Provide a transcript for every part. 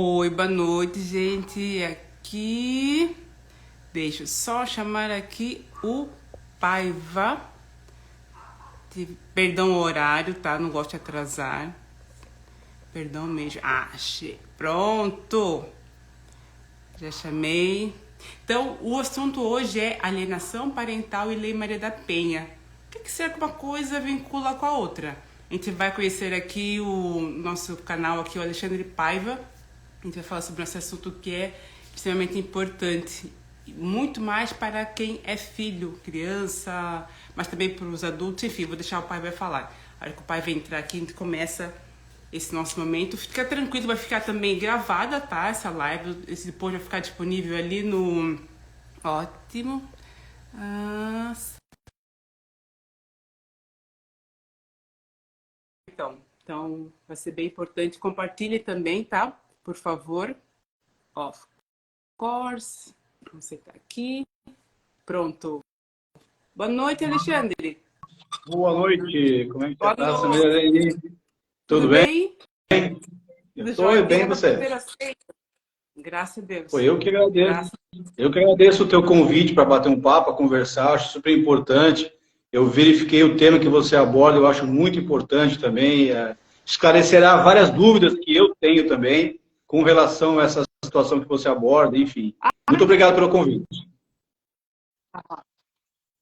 Oi, boa noite, gente. Aqui, deixa eu só chamar aqui o Paiva. Perdão o horário, tá? Não gosto de atrasar. Perdão mesmo. Ah, achei. Pronto. Já chamei. Então, o assunto hoje é alienação parental e Lei Maria da Penha. O que será que uma coisa vincula com a outra? A gente vai conhecer aqui o nosso canal, aqui, o Alexandre Paiva. A gente vai falar sobre esse assunto que é extremamente importante. Muito mais para quem é filho, criança, mas também para os adultos. Enfim, vou deixar o pai vai falar. A hora que o pai vai entrar aqui, a gente começa esse nosso momento. Fica tranquilo, vai ficar também gravada, tá? Essa live, esse depois vai ficar disponível ali no... Ótimo. Ah, então, vai ser bem importante. Compartilhe também, tá? Por favor. Of course. Você tá aqui. Pronto. Boa noite, Alexandre. Boa noite, como é que você Boa está, noite. Samir? Tudo Tudo bem? bem? Eu Tudo estou jóia? bem, Desde a você? quarta-feira. Graças a Foi Deus. eu que agradeço. Graças Eu que agradeço o teu convite para bater um papo, conversar, acho super importante. Eu verifiquei o tema que você aborda, eu acho muito importante também. Esclarecerá várias dúvidas que eu tenho também com relação a essa situação que você aborda, enfim. Muito obrigado pelo convite. a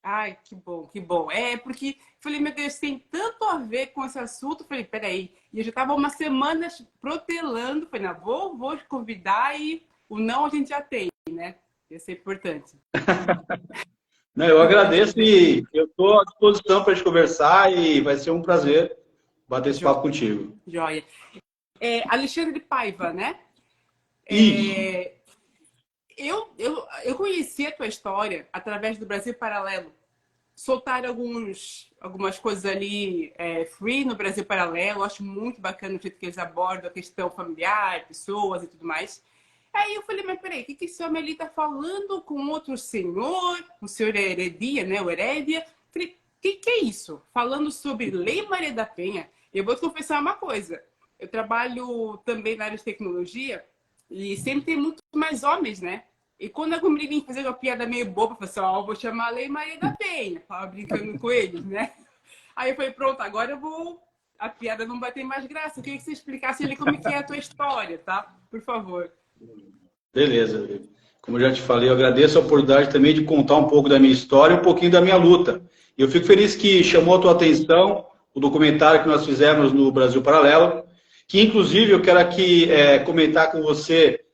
Ai, que bom, que bom. É, porque falei, meu Deus, tem tanto a ver com esse assunto. Falei, peraí. E eu já estava uma semana protelando. Falei, não, vou convidar e o não a gente já tem, né? Isso é importante. Não, eu agradeço e eu estou à disposição para a gente conversar e vai ser um prazer bater esse papo contigo. Joia. Alexandre Paiva, né? Isso. É, eu conheci a tua história através do Brasil Paralelo. Soltaram algumas coisas ali free no Brasil Paralelo. Eu acho muito bacana o jeito que eles abordam a questão familiar, pessoas e tudo mais. Aí eu falei, mas peraí, o que esse homem ali tá falando com outro senhor, o senhor Heredia, né? O Herédia. Falei, o que é isso? Falando sobre Lei Maria da Penha. Eu vou te confessar uma coisa. Eu trabalho também na área de tecnologia e sempre tem muito mais homens, né? E quando algum menino fazer uma piada meio boba, eu falei assim, ó, vou chamar a Lei Maria da Penha. Tava brincando com eles, né? Aí eu falei, pronto, agora eu vou... A piada não vai ter mais graça. Eu queria que você explicasse ali como é que é a tua história, tá? Por favor. Beleza. Como eu já te falei, eu agradeço a oportunidade também de contar um pouco da minha história e um pouquinho da minha luta. E eu fico feliz que chamou a tua atenção o documentário que nós fizemos no Brasil Paralelo, que inclusive eu quero aqui comentar com você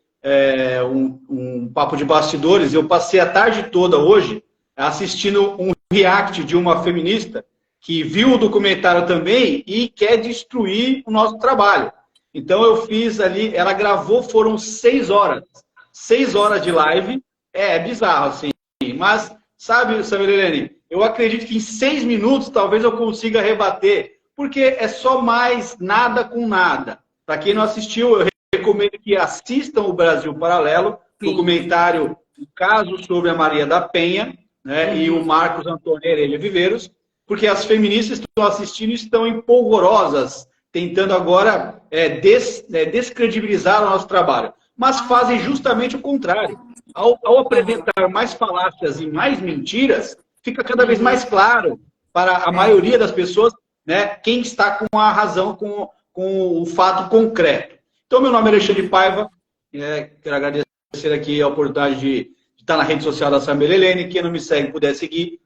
um papo de bastidores. Eu passei a tarde toda hoje assistindo um react de uma feminista que viu o documentário também e quer destruir o nosso trabalho. Então eu fiz ali, ela gravou, foram 6 horas. 6 horas de live, é bizarro, assim. Mas, sabe, Samirene, eu acredito que em 6 minutos talvez eu consiga rebater, porque é só mais nada com nada. Para quem não assistiu, eu recomendo que assistam o Brasil Paralelo, Sim. documentário, o caso sobre a Maria da Penha, né, e o Marcos Antônio Heredia Viveiros, porque as feministas que estão assistindo e estão empolvorosas, tentando agora descredibilizar o nosso trabalho. Mas fazem justamente o contrário. Ao apresentar mais falácias e mais mentiras, fica cada vez mais claro para a maioria das pessoas, né, quem está com a razão, com o fato concreto. Então, meu nome é Alexandre Paiva, quero agradecer aqui a oportunidade de estar na rede social da Samira Helene. Quem não me segue, puder seguir,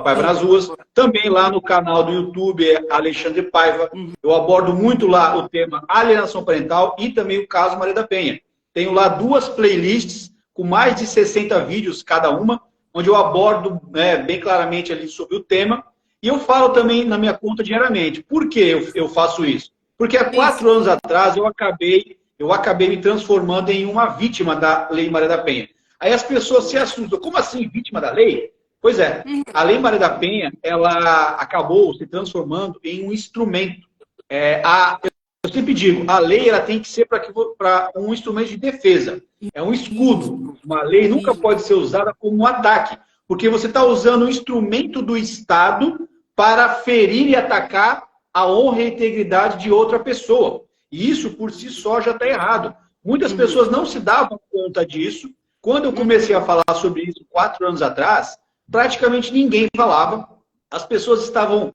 @Paiva nas ruas. Também lá no canal do YouTube é Alexandre Paiva. Eu abordo muito lá o tema alienação parental e também o caso Maria da Penha. Tenho lá 2 playlists com mais de 60 vídeos cada uma, onde eu abordo bem claramente ali sobre o tema. E eu falo também na minha conta diariamente. Por que eu faço isso? Porque há 4 anos atrás eu acabei me transformando em uma vítima da Lei Maria da Penha. Aí as pessoas se assustam. Como assim, vítima da lei? Pois é, a Lei Maria da Penha, ela acabou se transformando em um instrumento. Eu sempre digo, a lei ela tem que ser para um instrumento de defesa. É um escudo. Uma lei nunca pode ser usada como um ataque, porque você está usando um instrumento do Estado para ferir e atacar a honra e a integridade de outra pessoa. E isso, por si só, já está errado. Muitas pessoas não se davam conta disso. Quando eu comecei a falar sobre isso 4 anos atrás, praticamente ninguém falava. As pessoas estavam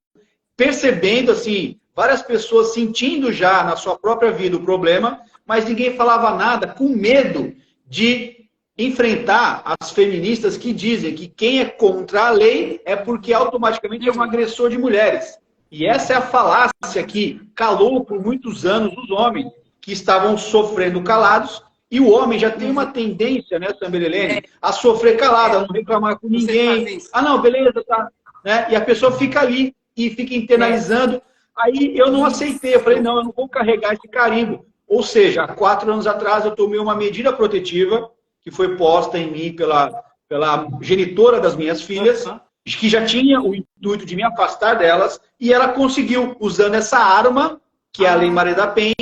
percebendo, assim, várias pessoas sentindo já na sua própria vida o problema, mas ninguém falava nada, com medo de enfrentar as feministas que dizem que quem é contra a lei é porque automaticamente é um agressor de mulheres. E essa é a falácia que calou por muitos anos os homens que estavam sofrendo calados, e o homem já tem uma tendência, né, Samira Helene, a sofrer calado, a não reclamar com ninguém. Ah, não, beleza, tá. Né? E a pessoa fica ali e fica internalizando. Aí eu não aceitei, eu falei, não, eu não vou carregar esse carimbo. Ou seja, há 4 anos atrás eu tomei uma medida protetiva que foi posta em mim pela genitora das minhas filhas, que já tinha o intuito de me afastar delas, e ela conseguiu, usando essa arma, que é a Lei Maria da Penha,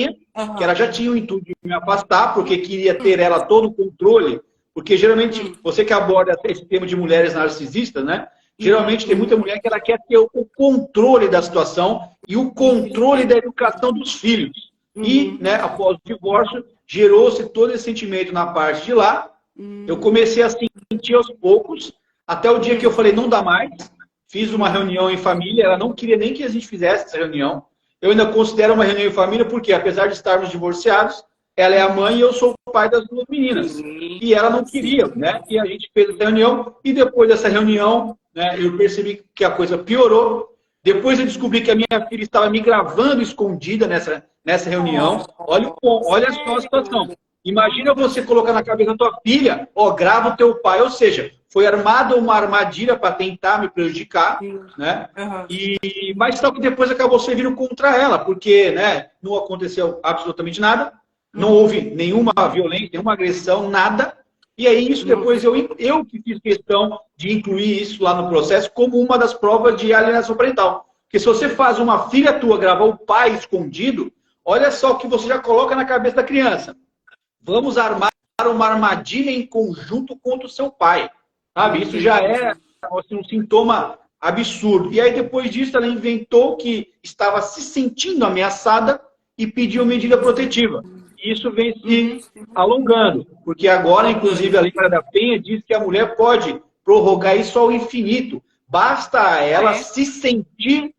que ela já tinha o intuito de me afastar, porque queria ter ela todo o controle, porque geralmente, você que aborda esse tema de mulheres narcisistas, né? Geralmente tem muita mulher que ela quer ter o controle da situação e o controle da educação dos filhos. E, né, após o divórcio, gerou-se todo esse sentimento na parte de lá. Eu comecei a sentir aos poucos, até o dia que eu falei, não dá mais. Fiz uma reunião em família, ela não queria nem que a gente fizesse essa reunião. Eu ainda considero uma reunião em família, porque apesar de estarmos divorciados, ela é a mãe e eu sou o pai das 2 meninas. E ela não queria, né? E a gente fez essa reunião, e depois dessa reunião, né, eu percebi que a coisa piorou. Depois eu descobri que a minha filha estava me gravando escondida nessa reunião. Olha só a situação. Imagina você colocar na cabeça da tua filha, ó, grava o teu pai. Ou seja, foi armada uma armadilha para tentar me prejudicar, né? Mas só que depois acabou servindo contra ela, porque, né, não aconteceu absolutamente nada, não houve nenhuma violência, nenhuma agressão, nada. E aí isso depois eu que fiz questão de incluir isso lá no processo como uma das provas de alienação parental. Porque se você faz uma filha tua gravar o pai escondido, olha só o que você já coloca na cabeça da criança. Vamos armar uma armadilha em conjunto contra o seu pai. Sabe? Isso já é assim, um sintoma absurdo. E aí depois disso ela inventou que estava se sentindo ameaçada e pediu medida protetiva. Isso vem se alongando, porque agora, inclusive, a Lei Maria da Penha diz que a mulher pode prorrogar isso ao infinito. Basta a ela se sentir...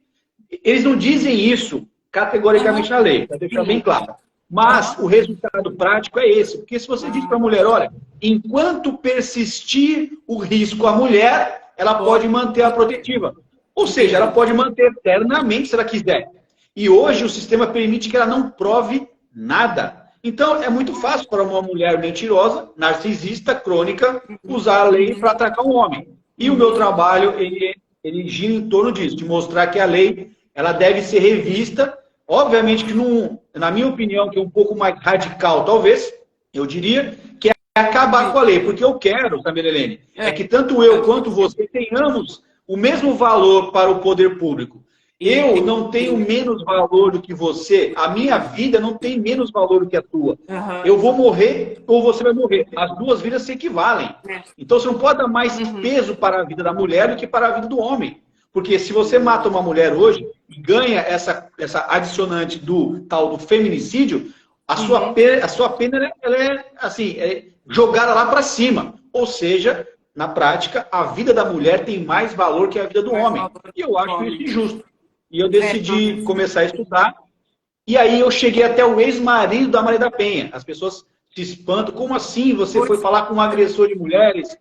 Eles não dizem isso categoricamente na lei, para deixar bem claro. Mas o resultado prático é esse. Porque se você diz para a mulher, olha, enquanto persistir o risco à mulher, ela pode manter a protetiva. Ou seja, ela pode manter eternamente se ela quiser. E hoje o sistema permite que ela não prove nada. Então, é muito fácil para uma mulher mentirosa, narcisista, crônica, usar a lei para atacar um homem. E o meu trabalho, ele gira em torno disso, de mostrar que a lei ela deve ser revista. Obviamente que, na minha opinião, que é um pouco mais radical, talvez, eu diria, que é acabar com a lei. Porque eu quero, Samira Helene, é que tanto eu quanto você tenhamos o mesmo valor para o poder público. Eu não tenho menos valor do que você. A minha vida não tem menos valor do que a tua. Eu vou morrer ou você vai morrer. As duas vidas se equivalem. Então você não pode dar mais peso para a vida da mulher do que para a vida do homem. Porque se você mata uma mulher hoje e ganha essa adicionante do tal do feminicídio, a sua pena ela é assim, jogada lá para cima. Ou seja, na prática, a vida da mulher tem mais valor que a vida do homem. E eu acho isso injusto. E eu decidi começar a estudar. E aí eu cheguei até o ex-marido da Maria da Penha. As pessoas se espantam. Como assim você foi falar com um agressor de mulheres?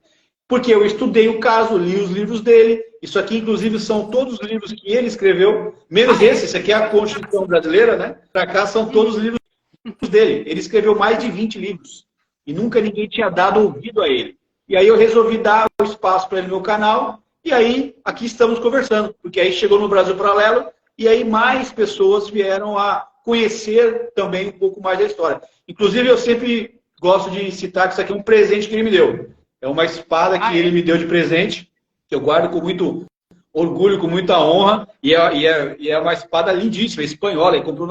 Porque eu estudei o caso, li os livros dele. Isso aqui, inclusive, são todos os livros que ele escreveu. Menos esse aqui é a Constituição Brasileira, né? Para cá são todos os livros dele. Ele escreveu mais de 20 livros. E nunca ninguém tinha dado ouvido a ele. E aí eu resolvi dar o espaço para ele no meu canal. E aí, aqui estamos conversando, porque aí chegou no Brasil Paralelo, e aí mais pessoas vieram a conhecer também um pouco mais da história. Inclusive, eu sempre gosto de citar que isso aqui é um presente que ele me deu. É uma espada que ele me deu de presente, que eu guardo com muito orgulho, com muita honra, e é uma espada lindíssima, espanhola, ele comprou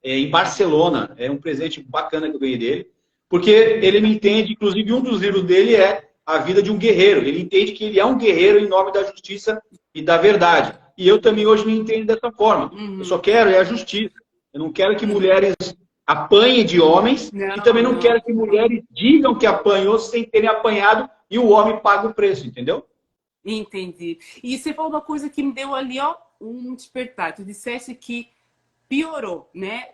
em Barcelona. É um presente bacana que eu ganhei dele, porque ele me entende, inclusive um dos livros dele é A Vida de um Guerreiro. Ele entende que ele é um guerreiro em nome da justiça e da verdade. E eu também hoje me entendo dessa forma. Eu só quero a justiça. Eu não quero que mulheres apanhe de homens, Não, e também não não. quero que mulheres digam que apanhou sem terem apanhado e o homem paga o preço, entendeu? Entendi. E você falou uma coisa que me deu ali, ó, um despertar. Tu disseste que piorou, né?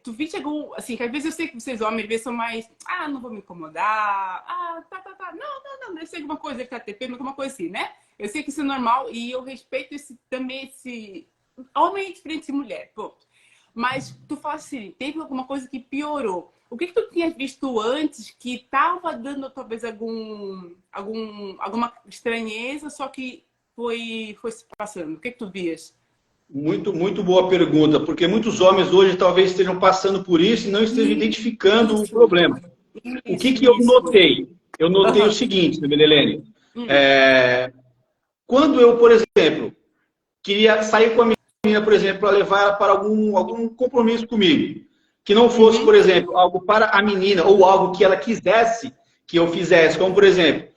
Tu viste algum, assim, que às vezes eu sei que vocês homens, às vezes são mais, não vou me incomodar, tá. Não, deve ser alguma coisa, deve estar TP, alguma coisa assim, né? Eu sei que isso é normal e eu respeito também esse... Homem é diferente de mulher, pô. Mas tu fala assim, teve alguma coisa que piorou. O que tu tinha visto antes que estava dando talvez alguma estranheza, só que foi se passando? O que tu vias? Muito, muito boa pergunta, porque muitos homens hoje talvez estejam passando por isso e não estejam identificando o Isso, problema. O que que eu isso. notei? Eu notei o Aham. seguinte, Helene. Hum, Quando eu, por exemplo, queria sair com a menina, por exemplo, para levar ela para algum compromisso comigo, que não fosse, uhum, por exemplo, algo para a menina ou algo que ela quisesse que eu fizesse, como, por exemplo,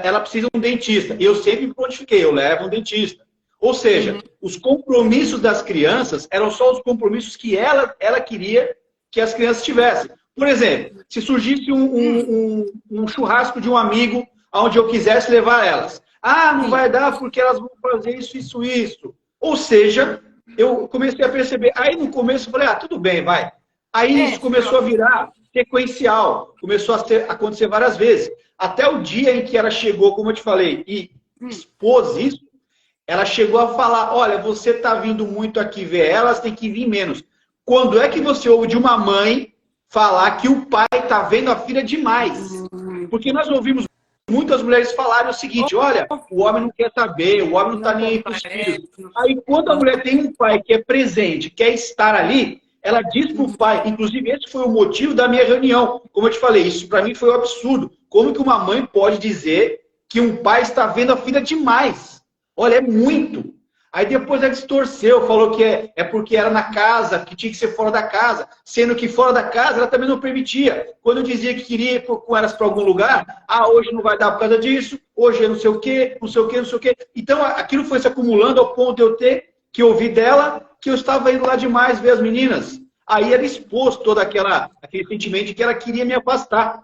ela precisa de um dentista. E eu sempre me prontifiquei, eu levo um dentista. Ou seja, uhum, os compromissos das crianças eram só os compromissos que ela queria que as crianças tivessem. Por exemplo, se surgisse um churrasco de um amigo onde eu quisesse levar elas. Não sim. vai dar porque elas vão fazer isso. Ou seja, eu comecei a perceber. Aí no começo eu falei, tudo bem, vai. Aí isso começou a virar sequencial. Começou a acontecer várias vezes. Até o dia em que ela chegou, como eu te falei, e expôs isso, ela chegou a falar, olha, você está vindo muito aqui ver elas, tem que vir menos. Quando é que você ouve de uma mãe falar que o pai está vendo a filha demais? Porque nós ouvimos muitas mulheres falarem o seguinte, olha, o homem não quer saber, o homem não está Não nem aí para os filhos. comparece. Aí quando a mulher tem um pai que é presente, quer estar ali, ela diz para o pai, inclusive esse foi o motivo da minha reunião. Como eu te falei, isso para mim foi um absurdo. Como que uma mãe pode dizer que um pai está vendo a filha demais? Olha, é muito. Aí depois ela distorceu, falou que é porque era na casa, que tinha que ser fora da casa, sendo que fora da casa ela também não permitia. Quando eu dizia que queria ir com elas para algum lugar, hoje não vai dar por causa disso, hoje é não sei o quê, não sei o quê, não sei o quê. Então aquilo foi se acumulando ao ponto de eu ter que ouvir dela que eu estava indo lá demais ver as meninas. Aí ela expôs todo aquele sentimento de que ela queria me afastar.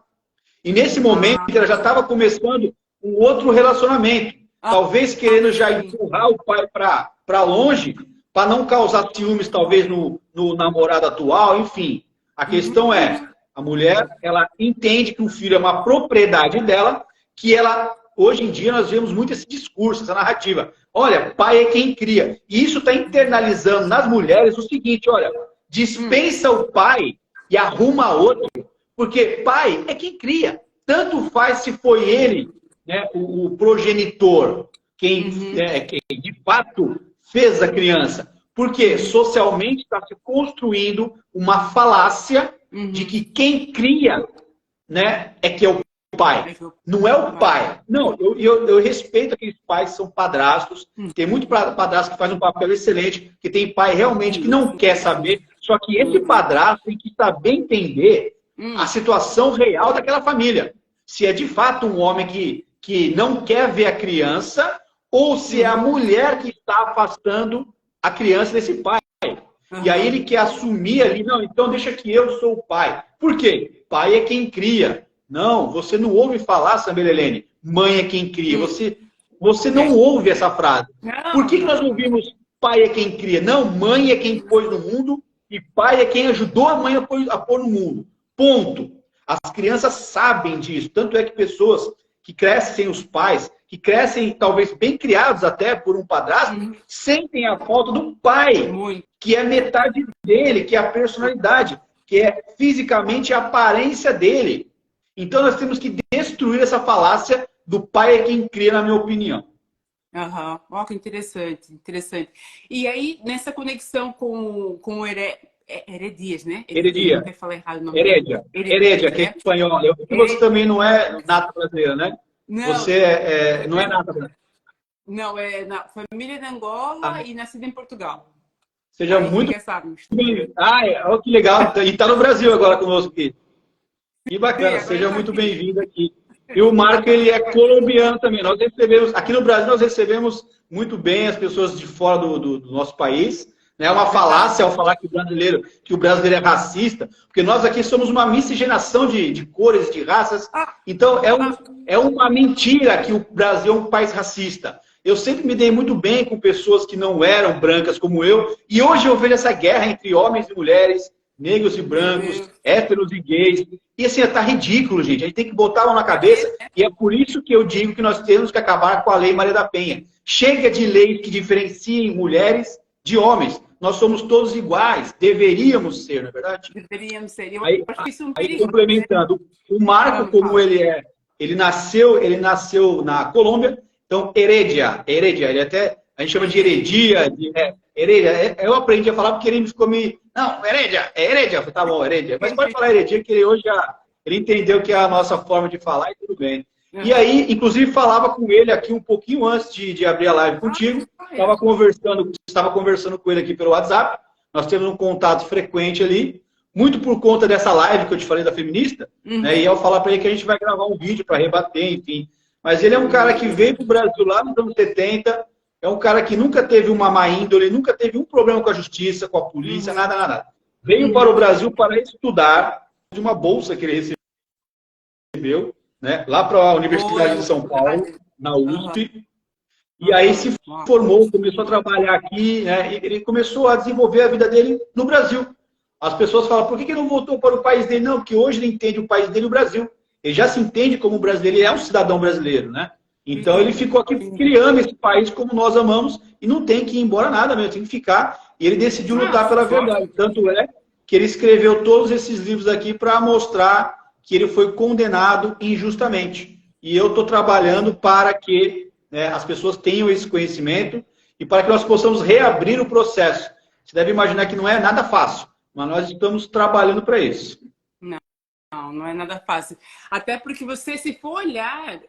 E nesse momento ela já estava começando um outro relacionamento. Talvez querendo já empurrar o pai para longe, para não causar ciúmes, talvez, no namorado atual, enfim. A questão é, a mulher, ela entende que o filho é uma propriedade dela, que ela, hoje em dia, nós vemos muito esse discurso, essa narrativa. Olha, pai é quem cria. E isso está internalizando nas mulheres o seguinte, olha, dispensa o pai e arruma outro, porque pai é quem cria. Tanto faz se foi ele, né, o progenitor, quem de fato fez a criança. Porque socialmente está se construindo uma falácia de que quem cria, né, é que é o pai. Não é o pai. Não, eu respeito aqueles pais que são padrastos. Tem muito padrasto que faz um papel excelente, que tem pai realmente que não quer saber. Só que esse padrasto tem que saber entender a situação real daquela família. Se é de fato um homem que não quer ver a criança, ou se é a mulher que está afastando a criança desse pai. E aí ele quer assumir ali, não, então deixa que eu sou o pai. Por quê? Pai é quem cria. Não, você não ouve falar, Samir Helene, mãe é quem cria. Você não ouve essa frase. Por que nós ouvimos pai é quem cria? Não, mãe é quem pôs no mundo e pai é quem ajudou a mãe a pôr no mundo. Ponto. As crianças sabem disso. Tanto é que pessoas que crescem sem os pais, que crescem talvez bem criados até por um padrasto, sentem a falta do pai, que é metade dele, que é a personalidade, que é fisicamente a aparência dele. Então nós temos que destruir essa falácia do pai é quem cria, na minha opinião. Ó, que interessante, interessante. E aí, nessa conexão com o Heredias, né? Heredia. Eu falei errado o nome. Heredia, que é espanhol. Eu vi que você também não é nata brasileira, né? Não, Você não é nata brasileira. Não, é na família de Angola e nascida em Portugal. Seja aí muito bem-vindo. olha que legal. E está no Brasil agora conosco aqui. Que bacana, Sim, seja muito bem-vindo aqui. E o Marco, ele é colombiano também. Aqui no Brasil, nós recebemos muito bem as pessoas de fora do nosso país, É uma falácia ao falar que o brasileiro é racista, porque nós aqui somos uma miscigenação de cores, de raças. Então, é uma mentira que o Brasil é um país racista. Eu sempre me dei muito bem com pessoas que não eram brancas como eu, e hoje eu vejo essa guerra entre homens e mulheres, negros e brancos, héteros e gays. E assim, tá ridículo, gente. A gente tem que botar a mão na cabeça, e é por isso que eu digo que nós temos que acabar com a Lei Maria da Penha. Chega de leis que diferenciem mulheres de homens. Nós somos todos iguais. Deveríamos ser, não é verdade? Deveríamos ser. Aí, complementando, o Marco, como ele nasceu na Colômbia, então, Heredia, ele até, a gente chama de heredia, Heredia, eu aprendi a falar porque ele ficou me... Não, Heredia, eu falei, tá bom, Heredia. Mas pode falar Heredia, que ele hoje ele entendeu que é a nossa forma de falar e tudo bem. E aí, inclusive, falava com ele aqui um pouquinho antes de abrir a live contigo. Estava conversando com ele aqui pelo WhatsApp. Nós temos um contato frequente ali, muito por conta dessa live que eu te falei da feminista. Né? E eu falar para ele que a gente vai gravar um vídeo para rebater, enfim. Mas ele é um cara que veio para o Brasil lá nos anos 70, é um cara que nunca teve uma má índole, nunca teve um problema com a justiça, com a polícia, nada. Veio para o Brasil para estudar, de uma bolsa que ele recebeu, né, lá para a Universidade de São Paulo, na USP, e aí se formou, começou a trabalhar aqui, né, e ele começou a desenvolver a vida dele no Brasil. As pessoas falam, por que ele não voltou para o país dele? Não, porque hoje ele entende o país dele, o Brasil. Ele já se entende como brasileiro, ele é um cidadão brasileiro, né? Então ele ficou aqui porque ele ama esse país como nós amamos e não tem que ir embora nada mesmo, tem que ficar. E ele decidiu lutar pela verdade. Tanto é que ele escreveu todos esses livros aqui para mostrar que ele foi condenado injustamente. E eu estou trabalhando para que, né, as pessoas tenham esse conhecimento e para que nós possamos reabrir o processo. Você deve imaginar que não é nada fácil, mas nós estamos trabalhando para isso. Não é nada fácil. Até porque você, se for olhar,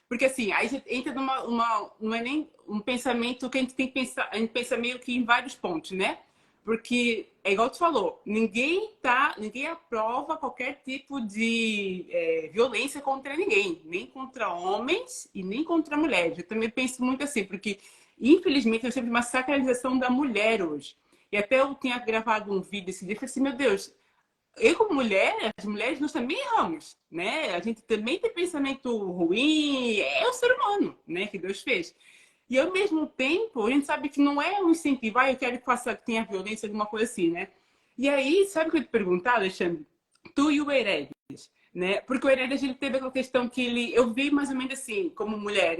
porque assim, aí você entra não é nem um pensamento que a gente tem que pensar, a gente pensa meio que em vários pontos, né? Porque, é igual tu falou, ninguém aprova qualquer tipo de violência contra ninguém, nem contra homens e nem contra mulheres. Eu também penso muito assim, porque, infelizmente, eu sempre uma sacralização da mulher hoje. E até eu tinha gravado um vídeo esse dia e falei assim, meu Deus, eu como mulher, as mulheres nós também erramos, né? A gente também tem pensamento ruim, é o ser humano, né? Que Deus fez. E ao mesmo tempo, a gente sabe que não é um incentivo, eu quero que tenha violência, alguma coisa assim, né? E aí, sabe o que eu ia te perguntar, Alexandre? Tu e o Heredes, né? Porque o Heredes, ele teve aquela questão que eu vi mais ou menos assim, como mulher,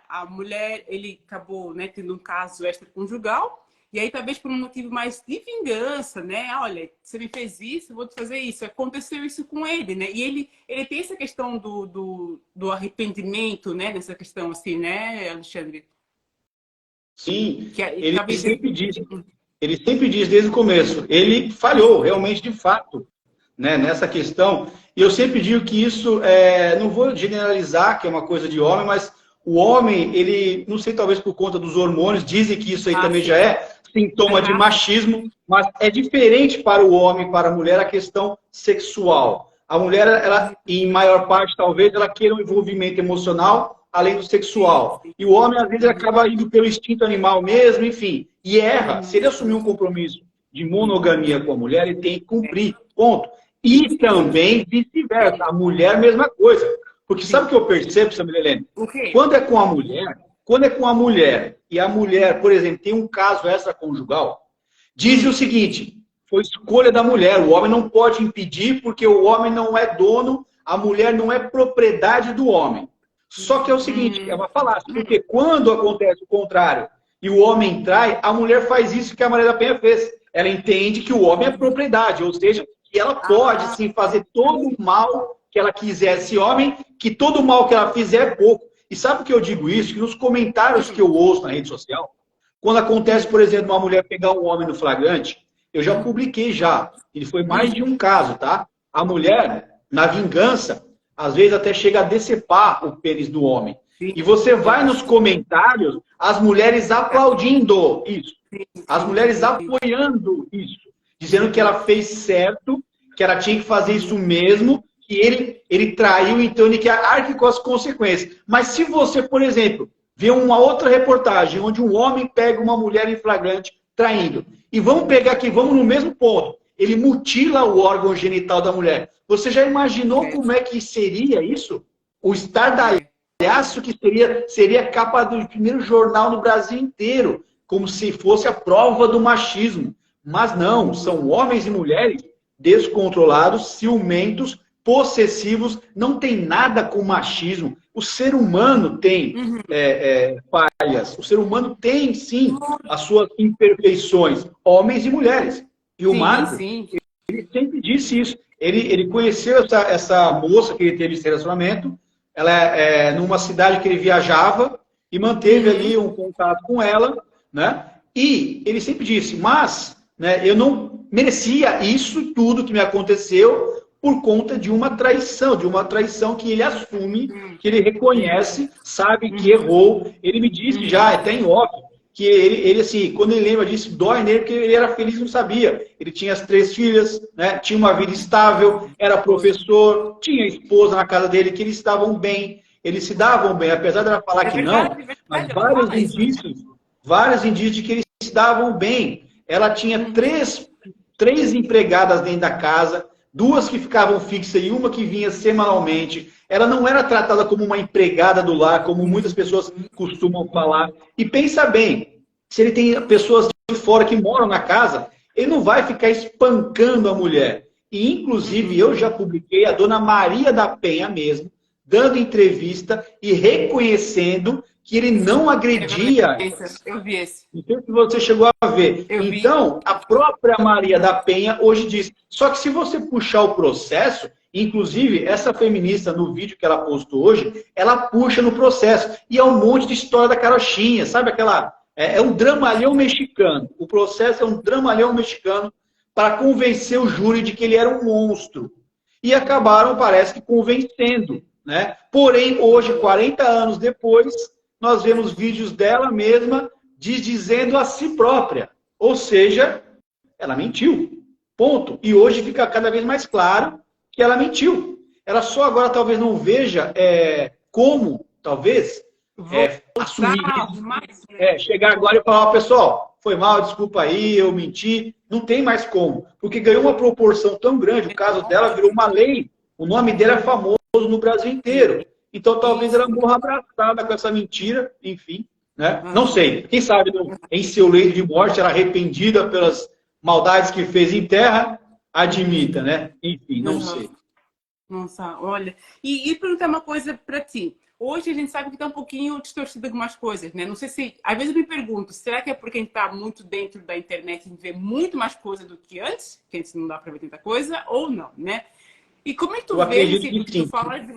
a mulher, ele acabou, né, tendo um caso extraconjugal. E aí, talvez por um motivo mais de vingança, né? Olha, você me fez isso, eu vou te fazer isso. Aconteceu isso com ele, né? E ele tem essa questão do arrependimento, né? Nessa questão assim, né, Alexandre? Sim, ele sempre diz desde o começo, ele falhou realmente de fato, né, nessa questão. E eu sempre digo que isso, não vou generalizar, que é uma coisa de homem, mas o homem, ele, não sei, talvez por conta dos hormônios, dizem que isso aí também já é sintoma de machismo, mas é diferente para o homem e para a mulher a questão sexual. A mulher, ela, em maior parte, talvez, ela queira um envolvimento emocional além do sexual. E o homem, às vezes, acaba indo pelo instinto animal mesmo, enfim, e erra. Se ele assumir um compromisso de monogamia com a mulher, ele tem que cumprir, ponto. E também vice-versa, a mulher, mesma coisa. Porque sabe o que eu percebo, Samir Helene? Quando é com a mulher, e a mulher, por exemplo, tem um caso extraconjugal, diz o seguinte, foi escolha da mulher, o homem não pode impedir porque o homem não é dono, a mulher não é propriedade do homem. Só que é o seguinte, é uma falácia, porque quando acontece o contrário e o homem trai, a mulher faz isso que a Maria da Penha fez. Ela entende que o homem é propriedade, ou seja, que ela pode sim fazer todo o mal que ela quiser esse homem, que todo o mal que ela fizer é pouco. E sabe por que eu digo isso? Que nos comentários que eu ouço na rede social, quando acontece, por exemplo, uma mulher pegar um homem no flagrante, eu já publiquei já, e foi mais de um caso, tá? A mulher, na vingança, às vezes até chega a decepar o pênis do homem. E você vai nos comentários, as mulheres aplaudindo isso. As mulheres apoiando isso. Dizendo que ela fez certo, que ela tinha que fazer isso mesmo, que ele traiu, então ele quer arque com as consequências. Mas se você, por exemplo, vê uma outra reportagem onde um homem pega uma mulher em flagrante, traindo. E vamos pegar aqui, vamos no mesmo ponto. Ele mutila o órgão genital da mulher. Você já imaginou como é que seria isso? O estardalhaço que seria capa do primeiro jornal no Brasil inteiro, como se fosse a prova do machismo. Mas não, são homens e mulheres descontrolados, ciumentos, possessivos, não tem nada com machismo. O ser humano tem falhas, o ser humano tem, sim, as suas imperfeições, homens e mulheres. E o Marco, ele sempre disse isso. Ele conheceu essa moça que ele teve esse relacionamento, ela é numa cidade que ele viajava e manteve ali um contato com ela, né? E ele sempre disse, mas né, eu não merecia isso tudo que me aconteceu por conta de uma traição que ele assume, que ele reconhece, sabe que errou. Ele me disse já, até em off, que ele assim, quando ele lembra disso, dói nele, porque ele era feliz, não sabia. Ele tinha as 3 filhas, né, tinha uma vida estável, era professor, tinha esposa na casa dele, que eles estavam bem, eles se davam bem, apesar dela falar que não, mas vários indícios de que eles se davam bem. Ela tinha três empregadas dentro da casa, 2 que ficavam fixas e uma que vinha semanalmente. Ela não era tratada como uma empregada do lar, como muitas pessoas costumam falar. E pensa bem, se ele tem pessoas de fora que moram na casa, ele não vai ficar espancando a mulher. E, inclusive, eu já publiquei a dona Maria da Penha mesmo, dando entrevista e reconhecendo que ele não agredia. Eu vi esse. Não sei se você chegou a ver. Então, a própria Maria da Penha hoje diz. Só que se você puxar o processo, inclusive, essa feminista, no vídeo que ela postou hoje, ela puxa no processo. E é um monte de história da carochinha, sabe aquela... É um dramalhão mexicano. O processo é um dramalhão mexicano para convencer o júri de que ele era um monstro. E acabaram, parece que, convencendo, né? Porém, hoje, 40 anos depois, nós vemos vídeos dela mesma dizendo a si própria. Ou seja, ela mentiu. Ponto. E hoje fica cada vez mais claro que ela mentiu. Ela só agora talvez não veja como, talvez, assumir isso. Chegar agora e falar, pessoal, foi mal, desculpa aí, eu menti. Não tem mais como. Porque ganhou uma proporção tão grande. O caso dela virou uma lei. O nome dela é famoso no Brasil inteiro. Então, talvez ela morra abraçada com essa mentira, enfim, né? Não sei. Quem sabe, em seu leito de morte, ela arrependida pelas maldades que fez em terra, admita, né? Enfim, não sei. Nossa, olha. E perguntar uma coisa para ti. Hoje a gente sabe que está um pouquinho distorcido algumas coisas, né? Não sei se... Às vezes eu me pergunto, será que é porque a gente está muito dentro da internet e vê muito mais coisa do que antes? Que antes não dá para ver tanta coisa, ou não, né? E como é que tu vê esse tu fala de...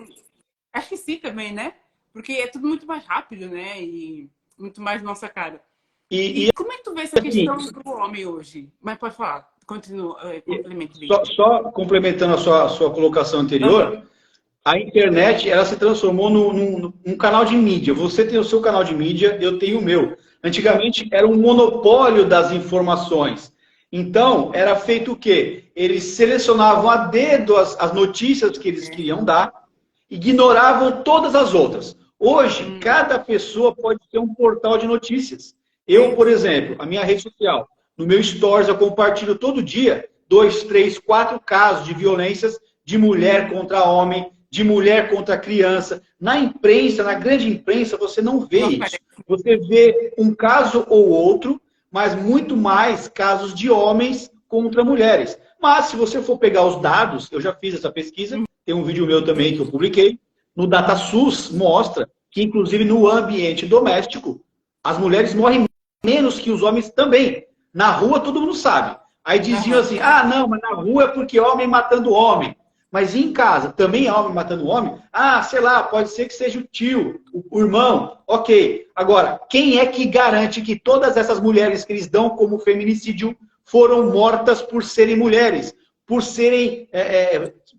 Acho que sim também, né? Porque é tudo muito mais rápido, né? E muito mais nossa cara. E como é que tu vê essa questão do homem hoje? Mas pode falar, continua, complemento. Só complementando a sua colocação anterior, a internet ela se transformou num canal de mídia. Você tem o seu canal de mídia, eu tenho o meu. Antigamente era um monopólio das informações. Então, era feito o quê? Eles selecionavam a dedo as notícias que eles queriam dar, ignoravam todas as outras. Hoje, cada pessoa pode ter um portal de notícias. Eu, por exemplo, a minha rede social, no meu Stories, eu compartilho todo dia 2, 3, 4 casos de violências de mulher contra homem, de mulher contra criança. Na imprensa, na grande imprensa, você não vê isso. Você vê um caso ou outro, mas muito mais casos de homens contra mulheres. Mas, se você for pegar os dados, eu já fiz essa pesquisa, tem um vídeo meu também que eu publiquei, no DataSUS mostra que, inclusive, no ambiente doméstico, as mulheres morrem menos que os homens também. Na rua, todo mundo sabe. Aí diziam assim, não, mas na rua é porque homem matando homem. Mas em casa, também é homem matando homem? Sei lá, pode ser que seja o tio, o irmão. Ok. Agora, quem é que garante que todas essas mulheres que eles dão como feminicídio foram mortas por serem mulheres? Por serem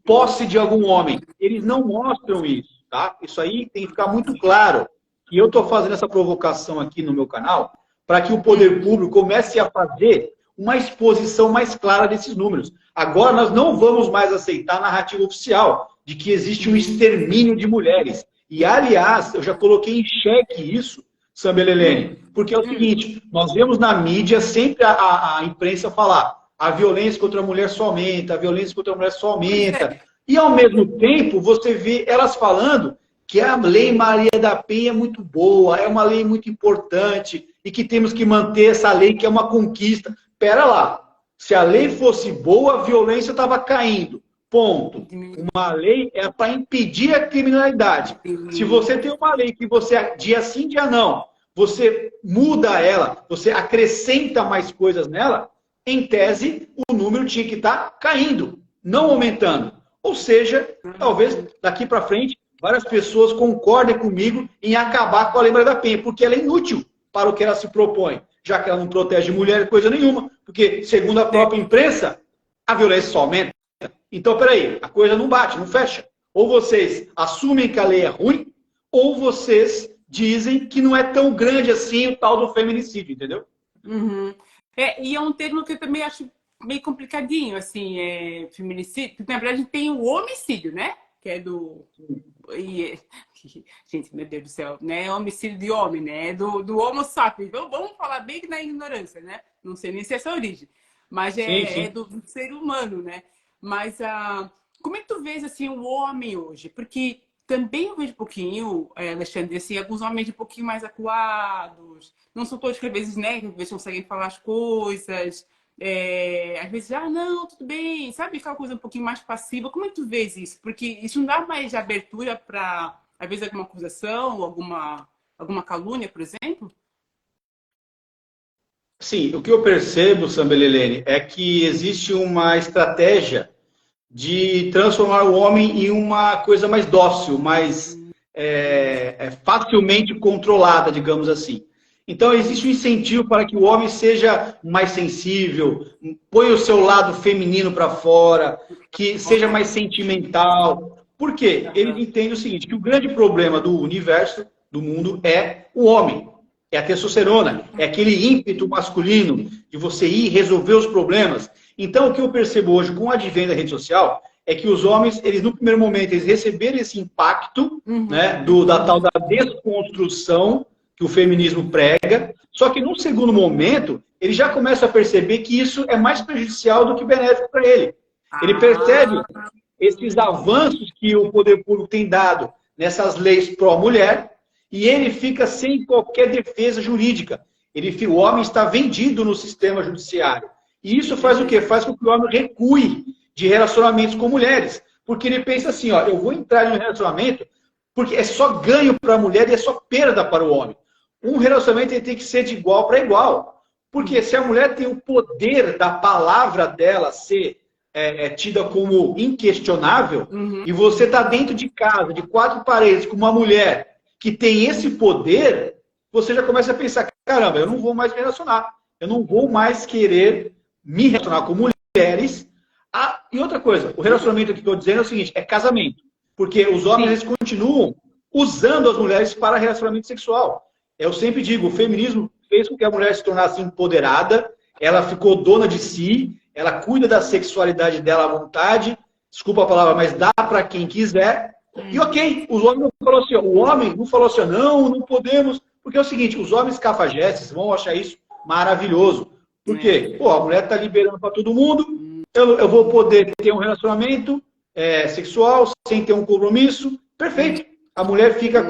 posse de algum homem? Eles não mostram isso, tá? Isso aí tem que ficar muito claro. E eu estou fazendo essa provocação aqui no meu canal para que o poder público comece a fazer uma exposição mais clara desses números. Agora nós não vamos mais aceitar a narrativa oficial de que existe um extermínio de mulheres. E, aliás, eu já coloquei em xeque isso. Sambelelene. Porque é o seguinte, nós vemos na mídia sempre a imprensa falar a violência contra a mulher só aumenta, a violência contra a mulher só aumenta. E, ao mesmo tempo, você vê elas falando que a Lei Maria da Penha é muito boa, é uma lei muito importante e que temos que manter essa lei, que é uma conquista. Pera lá, se a lei fosse boa, a violência estava caindo. Ponto. Uma lei é para impedir a criminalidade. Se você tem uma lei que você, dia sim, dia não, você muda ela, você acrescenta mais coisas nela, em tese, o número tinha que estar caindo, não aumentando. Ou seja, talvez daqui para frente, várias pessoas concordem comigo em acabar com a Lei Maria da Penha, porque ela é inútil para o que ela se propõe, já que ela não protege mulher coisa nenhuma, porque, segundo a própria imprensa, a violência só aumenta. Então, peraí, a coisa não bate, não fecha. Ou vocês assumem que a lei é ruim, ou vocês dizem que não é tão grande assim o tal do feminicídio, entendeu? Uhum. E é um termo que eu também acho meio complicadinho, assim, feminicídio, porque na verdade tem o homicídio, né? Que é do... Gente, meu Deus do céu, né? Homicídio de homem, né? Do Homo sapiens. Vamos falar bem que na ignorância, né? Não sei nem se é essa a origem. Mas é do ser humano, né? Mas como é que tu vês, assim, o homem hoje? Porque também eu vejo um pouquinho, Alexandre, assim, alguns homens um pouquinho mais acuados. Não são todos que às vezes, né? Que às vezes conseguem falar as coisas. Às vezes, não, tudo bem. Sabe? Aquela coisa um pouquinho mais passiva. Como é que tu vês isso? Porque isso não dá mais abertura para, às vezes, alguma acusação, alguma calúnia, por exemplo? Sim, o que eu percebo, Sambelelene, é que existe uma estratégia de transformar o homem em uma coisa mais dócil, mais facilmente controlada, digamos assim. Então, existe um incentivo para que o homem seja mais sensível, põe o seu lado feminino para fora, que seja mais sentimental. Por quê? Ele entende o seguinte, que o grande problema do universo, do mundo, é o homem. É a testosterona, é aquele ímpeto masculino de você ir resolver os problemas. Então, o que eu percebo hoje com o advento da rede social é que os homens, eles no primeiro momento, eles receberam esse impacto né, da tal da desconstrução que o feminismo prega, só que num segundo momento, ele já começa a perceber que isso é mais prejudicial do que benéfico para ele. Ele percebe esses avanços que o poder público tem dado nessas leis pró-mulher, e ele fica sem qualquer defesa jurídica. O homem está vendido no sistema judiciário. E isso faz o quê? Faz com que o homem recue de relacionamentos com mulheres. Porque ele pensa assim, ó, eu vou entrar em um relacionamento porque é só ganho para a mulher e é só perda para o homem. Um relacionamento ele tem que ser de igual para igual. Porque se a mulher tem o poder da palavra dela ser tida como inquestionável, e você está dentro de casa, de quatro paredes, com uma mulher que tem esse poder, você já começa a pensar, caramba, eu não vou mais me relacionar. Eu não vou mais querer me relacionar com mulheres. E outra coisa, o relacionamento que estou dizendo é o seguinte, é casamento. Porque os homens eles continuam usando as mulheres para relacionamento sexual. Eu sempre digo, o feminismo fez com que a mulher se tornasse empoderada, ela ficou dona de si, ela cuida da sexualidade dela à vontade, desculpa a palavra, mas dá para quem quiser. E ok, os homens não falou assim, o homem não falou assim, não podemos, porque é o seguinte, os homens cafajestes vão achar isso maravilhoso. Por quê? Pô, a mulher está liberando para todo mundo, eu vou poder ter um relacionamento sexual sem ter um compromisso, perfeito. A mulher fica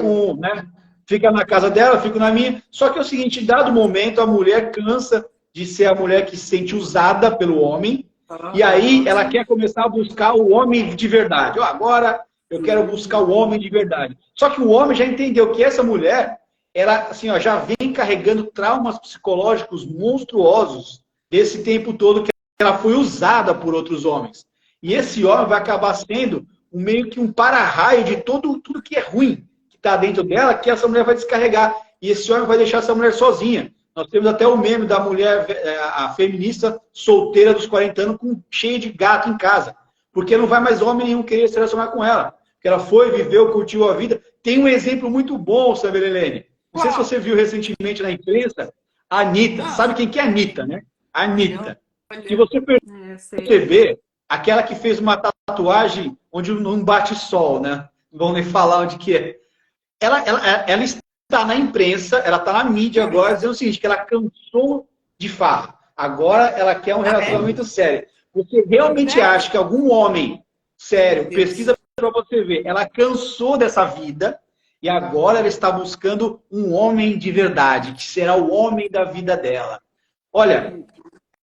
fica na casa dela, fica na minha. Só que é o seguinte, em dado momento, a mulher cansa de ser a mulher que se sente usada pelo homem, e aí ela quer começar a buscar o homem de verdade. Agora eu quero buscar o homem de verdade. Só que o homem já entendeu que essa mulher, ela assim, já vem carregando traumas psicológicos monstruosos desse tempo todo que ela foi usada por outros homens. E esse homem vai acabar sendo meio que um para-raio de tudo que é ruim que está dentro dela, que essa mulher vai descarregar. E esse homem vai deixar essa mulher sozinha. Nós temos até o meme da mulher, a feminista solteira dos 40 anos, cheia de gato em casa. Porque não vai mais homem nenhum querer se relacionar com ela. Porque ela foi, viveu, curtiu a vida. Tem um exemplo muito bom, Sambelelene. Não sei se você viu recentemente na imprensa, a Anitta. Sabe quem que é a Anitta, né? A Anitta. Se você perceber, aquela que fez uma tatuagem onde não bate sol, né? Não vão nem falar onde que é. Ela está na imprensa, ela está na mídia agora, dizendo o seguinte, que ela cansou de farra. Agora ela quer um relacionamento sério. Você realmente acha que algum homem sério, pesquisa para você ver, ela cansou dessa vida e agora ela está buscando um homem de verdade, que será o homem da vida dela. Olha,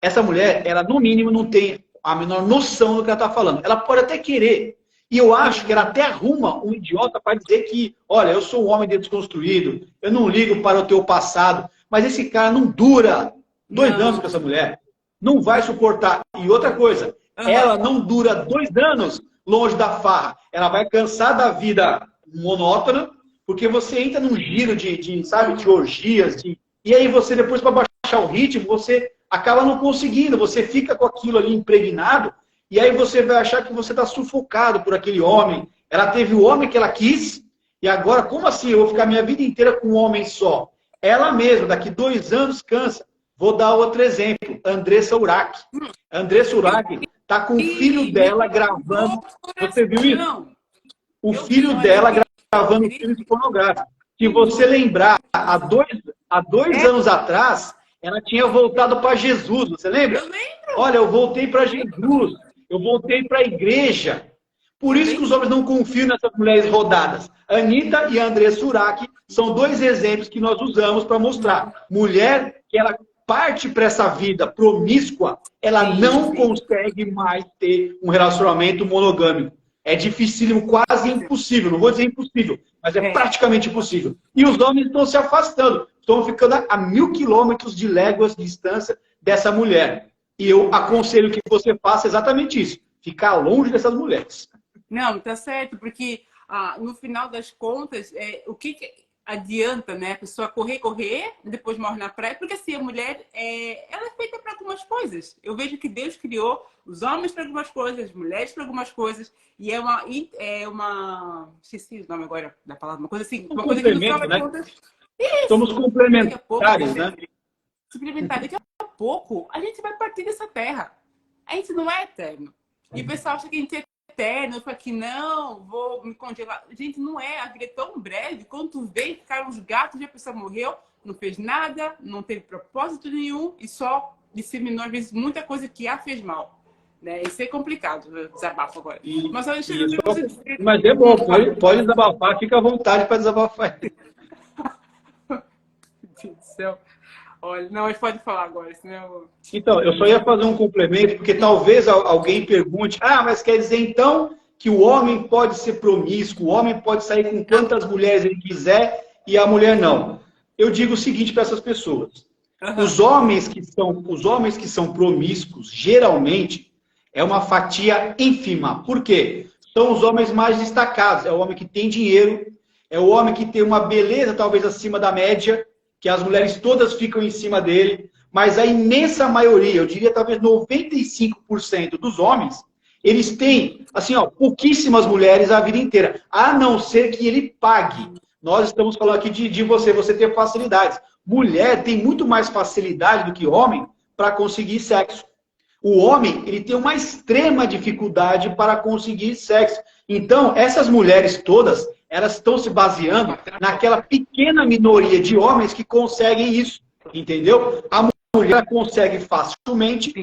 essa mulher, ela no mínimo não tem a menor noção do que ela está falando. Ela pode até querer. E eu acho que ela até arruma um idiota para dizer que, olha, eu sou um homem desconstruído, eu não ligo para o teu passado. Mas esse cara não dura 2 anos com essa mulher. Não vai suportar. E outra coisa, ela não dura 2 anos longe da farra. Ela vai cansar da vida monótona, porque você entra num giro sabe, de orgias. E aí você, depois, para baixar o ritmo, você acaba não conseguindo. Você fica com aquilo ali impregnado. E aí você vai achar que você está sufocado por aquele homem. Ela teve o homem que ela quis. E agora, como assim? Eu vou ficar minha vida inteira com um homem só. Ela mesma, daqui 2 anos, cansa. Vou dar outro exemplo. Andressa Urach. Andressa Urach está com o filho dela gravando. Você viu isso? O filho dela gravando filmes pornográficos. Se você lembrar, há dois anos atrás, ela tinha voltado para Jesus. Você lembra? Eu lembro. Olha, eu voltei para Jesus. Eu voltei para a igreja. Por isso que os homens não confiam nessas mulheres rodadas. Anitta e Andressa Urach são 2 exemplos que nós usamos para mostrar. Mulher que ela parte para essa vida promíscua, ela não consegue mais ter um relacionamento monogâmico. É dificílimo, quase impossível. Não vou dizer impossível, mas é praticamente impossível. E os homens estão se afastando. Estão ficando a 1000 quilômetros de léguas de distância dessa mulher. E eu aconselho que você faça exatamente isso. Ficar longe dessas mulheres. Não, tá certo, porque no final das contas, o que adianta, né? A pessoa correr, depois morre na praia, porque assim, a mulher, ela é feita para algumas coisas. Eu vejo que Deus criou os homens para algumas coisas, as mulheres para algumas coisas, e é uma... Esqueci o nome agora da palavra, uma coisa assim, uma coisa que no final das contas... Isso. Somos complementares, né? Suplementar. Daqui a pouco, a gente vai partir dessa terra. A gente não é eterno. E o pessoal acha que a gente é eterno, fala que não, vou me congelar. Gente, não é. A vida é tão breve. Quando tu vê, ficaram os gatos e a pessoa morreu, não fez nada, não teve propósito nenhum e só disseminou, às vezes, muita coisa que a fez mal. Né? Isso é complicado, eu desabafo agora. Mas é bom, pode desabafar, fica à vontade para desabafar. Meu Deus do céu. Olha, não, mas pode falar agora, senão... Então, eu só ia fazer um complemento, porque talvez alguém pergunte, mas quer dizer então que o homem pode ser promíscuo, o homem pode sair com quantas mulheres ele quiser e a mulher não. Eu digo o seguinte para essas pessoas. Os homens que são promíscuos, geralmente, é uma fatia ínfima. Por quê? São os homens mais destacados. É o homem que tem dinheiro, é o homem que tem uma beleza talvez acima da média, que as mulheres todas ficam em cima dele, mas a imensa maioria, eu diria talvez 95% dos homens, eles têm, assim, pouquíssimas mulheres a vida inteira, a não ser que ele pague. Nós estamos falando aqui de você ter facilidades. Mulher tem muito mais facilidade do que homem para conseguir sexo. O homem, ele tem uma extrema dificuldade para conseguir sexo. Então, essas mulheres todas, elas estão se baseando naquela pequena minoria de homens que conseguem isso, entendeu? A mulher consegue facilmente,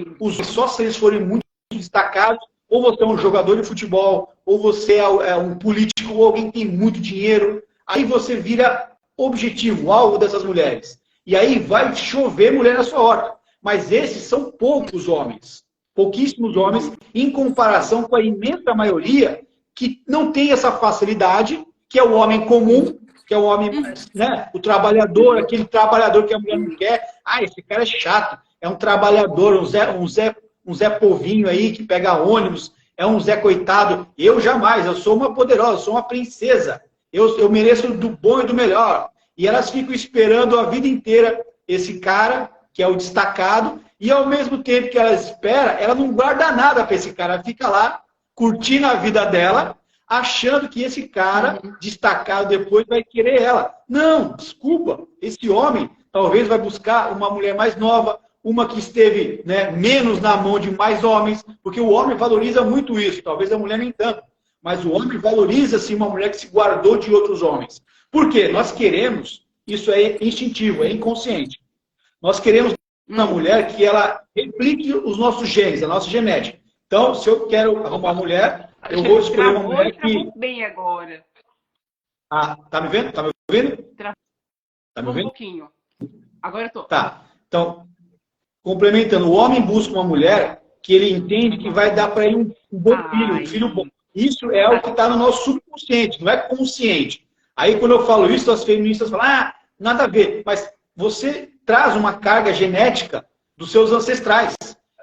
só se eles forem muito destacados, ou você é um jogador de futebol, ou você é um político, ou alguém que tem muito dinheiro, aí você vira objetivo, alvo dessas mulheres. E aí vai chover mulher na sua horta. Mas esses são poucos homens, pouquíssimos homens, em comparação com a imensa maioria que não tem essa facilidade, que é o homem comum, que é o homem, né, o trabalhador, aquele trabalhador que a mulher não quer. Esse cara é chato, é um trabalhador, um Zé Povinho aí que pega ônibus, é um Zé Coitado. Eu jamais, eu sou uma poderosa, eu sou uma princesa. Eu mereço do bom e do melhor. E elas ficam esperando a vida inteira esse cara, que é o destacado, e ao mesmo tempo que ela espera, ela não guarda nada para esse cara. Ela fica lá, curtindo a vida dela, achando que esse cara, destacado depois, vai querer ela. Não, desculpa. Esse homem talvez vai buscar uma mulher mais nova, uma que esteve, né, menos na mão de mais homens, porque o homem valoriza muito isso, talvez a mulher nem tanto. Mas o homem valoriza, sim, uma mulher que se guardou de outros homens. Por quê? Nós queremos Isso é instintivo, é inconsciente. Nós queremos uma mulher que ela replique os nossos genes, a nossa genética. então, se eu quero arrumar uma mulher, eu vou escolher uma mulher que... Travou bem agora. Ah, tá me vendo? Tá me ouvindo? Travou Tá me ouvindo? um pouquinho. Agora eu tô. Tá. Então, complementando, o homem busca uma mulher que ele entende que vai dar para ele um bom filho, um filho bom. Isso é o que está no nosso subconsciente, não é consciente. Aí, quando eu falo isso, as feministas falam, ah, nada a ver. Mas você traz uma carga genética dos seus ancestrais.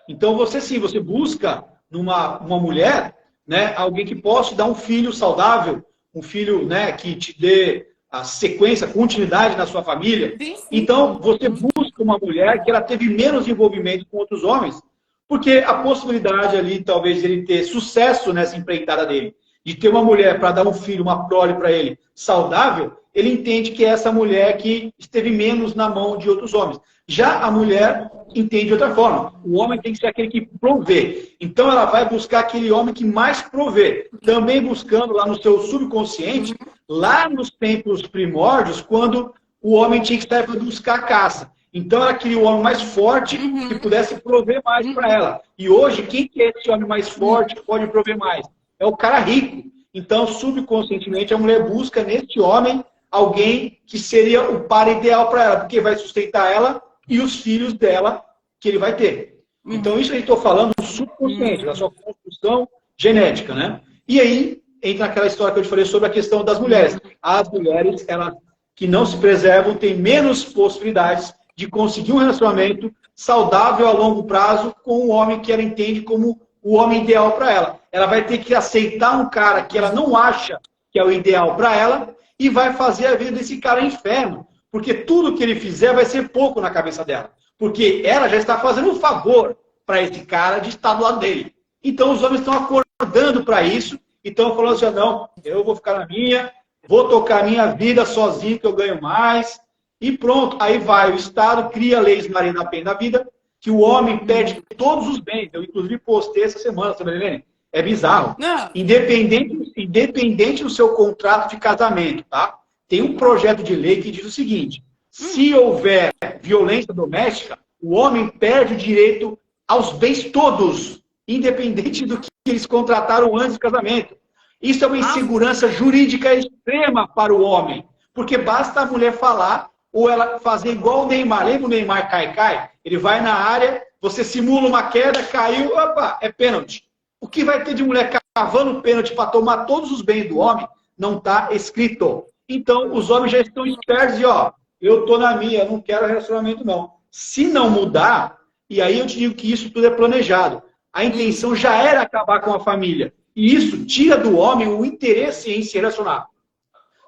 Então, você sim, você busca numa uma mulher, né, alguém que possa te dar um filho saudável, um filho, né, que te dê a sequência, a continuidade na sua família. Sim, sim. Então, você busca uma mulher que ela teve menos envolvimento com outros homens, porque a possibilidade ali, talvez, de ele ter sucesso nessa empreitada dele, de ter uma mulher para dar um filho, uma prole para ele saudável, ele entende que é essa mulher que esteve menos na mão de outros homens. Já a mulher entende de outra forma. O homem tem que ser aquele que provê. Então ela vai buscar aquele homem que mais provê. Também buscando lá no seu subconsciente, lá nos tempos primórdios, quando o homem tinha que estar para buscar a caça. Então ela queria o homem mais forte que pudesse prover mais para ela. E hoje, quem que é esse homem mais forte que pode prover mais? É o cara rico. Então, subconscientemente, a mulher busca neste homem alguém que seria o par ideal para ela, porque vai sustentar ela e os filhos dela que ele vai ter. Então, isso a gente está falando subconsciente, da sua construção genética, né? E aí, entra aquela história que eu te falei sobre a questão das mulheres. As mulheres, elas que não se preservam, têm menos possibilidades de conseguir um relacionamento saudável a longo prazo com um homem que ela entende como o homem ideal para ela. Ela vai ter que aceitar um cara que ela não acha que é o ideal para ela e vai fazer a vida desse cara inferno. Porque tudo que ele fizer vai ser pouco na cabeça dela. Porque ela já está fazendo um favor para esse cara de estar do lado dele. Então os homens estão acordando para isso e estão falando assim, não, eu vou ficar na minha, vou tocar a minha vida sozinho que eu ganho mais. E pronto, aí vai, o Estado cria leis Maria da Penha da vida, que o homem perde todos os bens. Eu, inclusive, postei essa semana, sabe, Helene? É bizarro. Independente do seu contrato de casamento, tá? Tem um projeto de lei que diz o seguinte, se houver violência doméstica, o homem perde o direito aos bens todos, independente do que eles contrataram antes do casamento. Isso é uma insegurança jurídica extrema para o homem, porque basta a mulher falar ou ela fazer igual o Neymar. Lembra o Neymar cai? Ele vai na área, você simula uma queda, caiu, opa, é pênalti. O que vai ter de mulher cavando pênalti para tomar todos os bens do homem, não está escrito. Então, os homens já estão espertos e, ó, eu tô na minha, não quero relacionamento, não. Se não mudar, e aí eu te digo que isso tudo é planejado. A intenção já era acabar com a família. E isso tira do homem o interesse em se relacionar.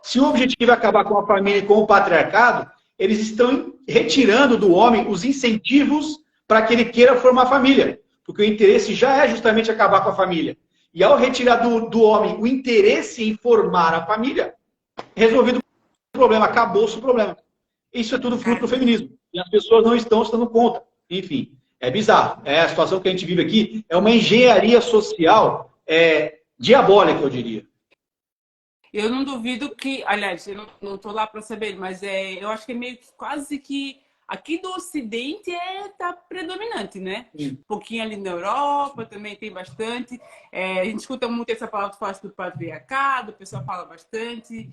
Se o objetivo é acabar com a família e com o patriarcado, eles estão retirando do homem os incentivos para que ele queira formar família. Porque o interesse já é justamente acabar com a família. E ao retirar do homem o interesse em formar a família, resolvido o problema, acabou-se o problema. Isso é tudo fruto do feminismo. E as pessoas não estão se dando conta. Enfim, é bizarro. A situação que a gente vive aqui é uma engenharia social diabólica, eu diria. Eu não duvido que, aliás, eu não estou lá para saber, mas eu acho que é meio que quase que aqui do Ocidente tá predominante, né? Um pouquinho ali na Europa também tem bastante. A gente escuta muito essa palavra fácil do patriarcado, o pessoal fala bastante.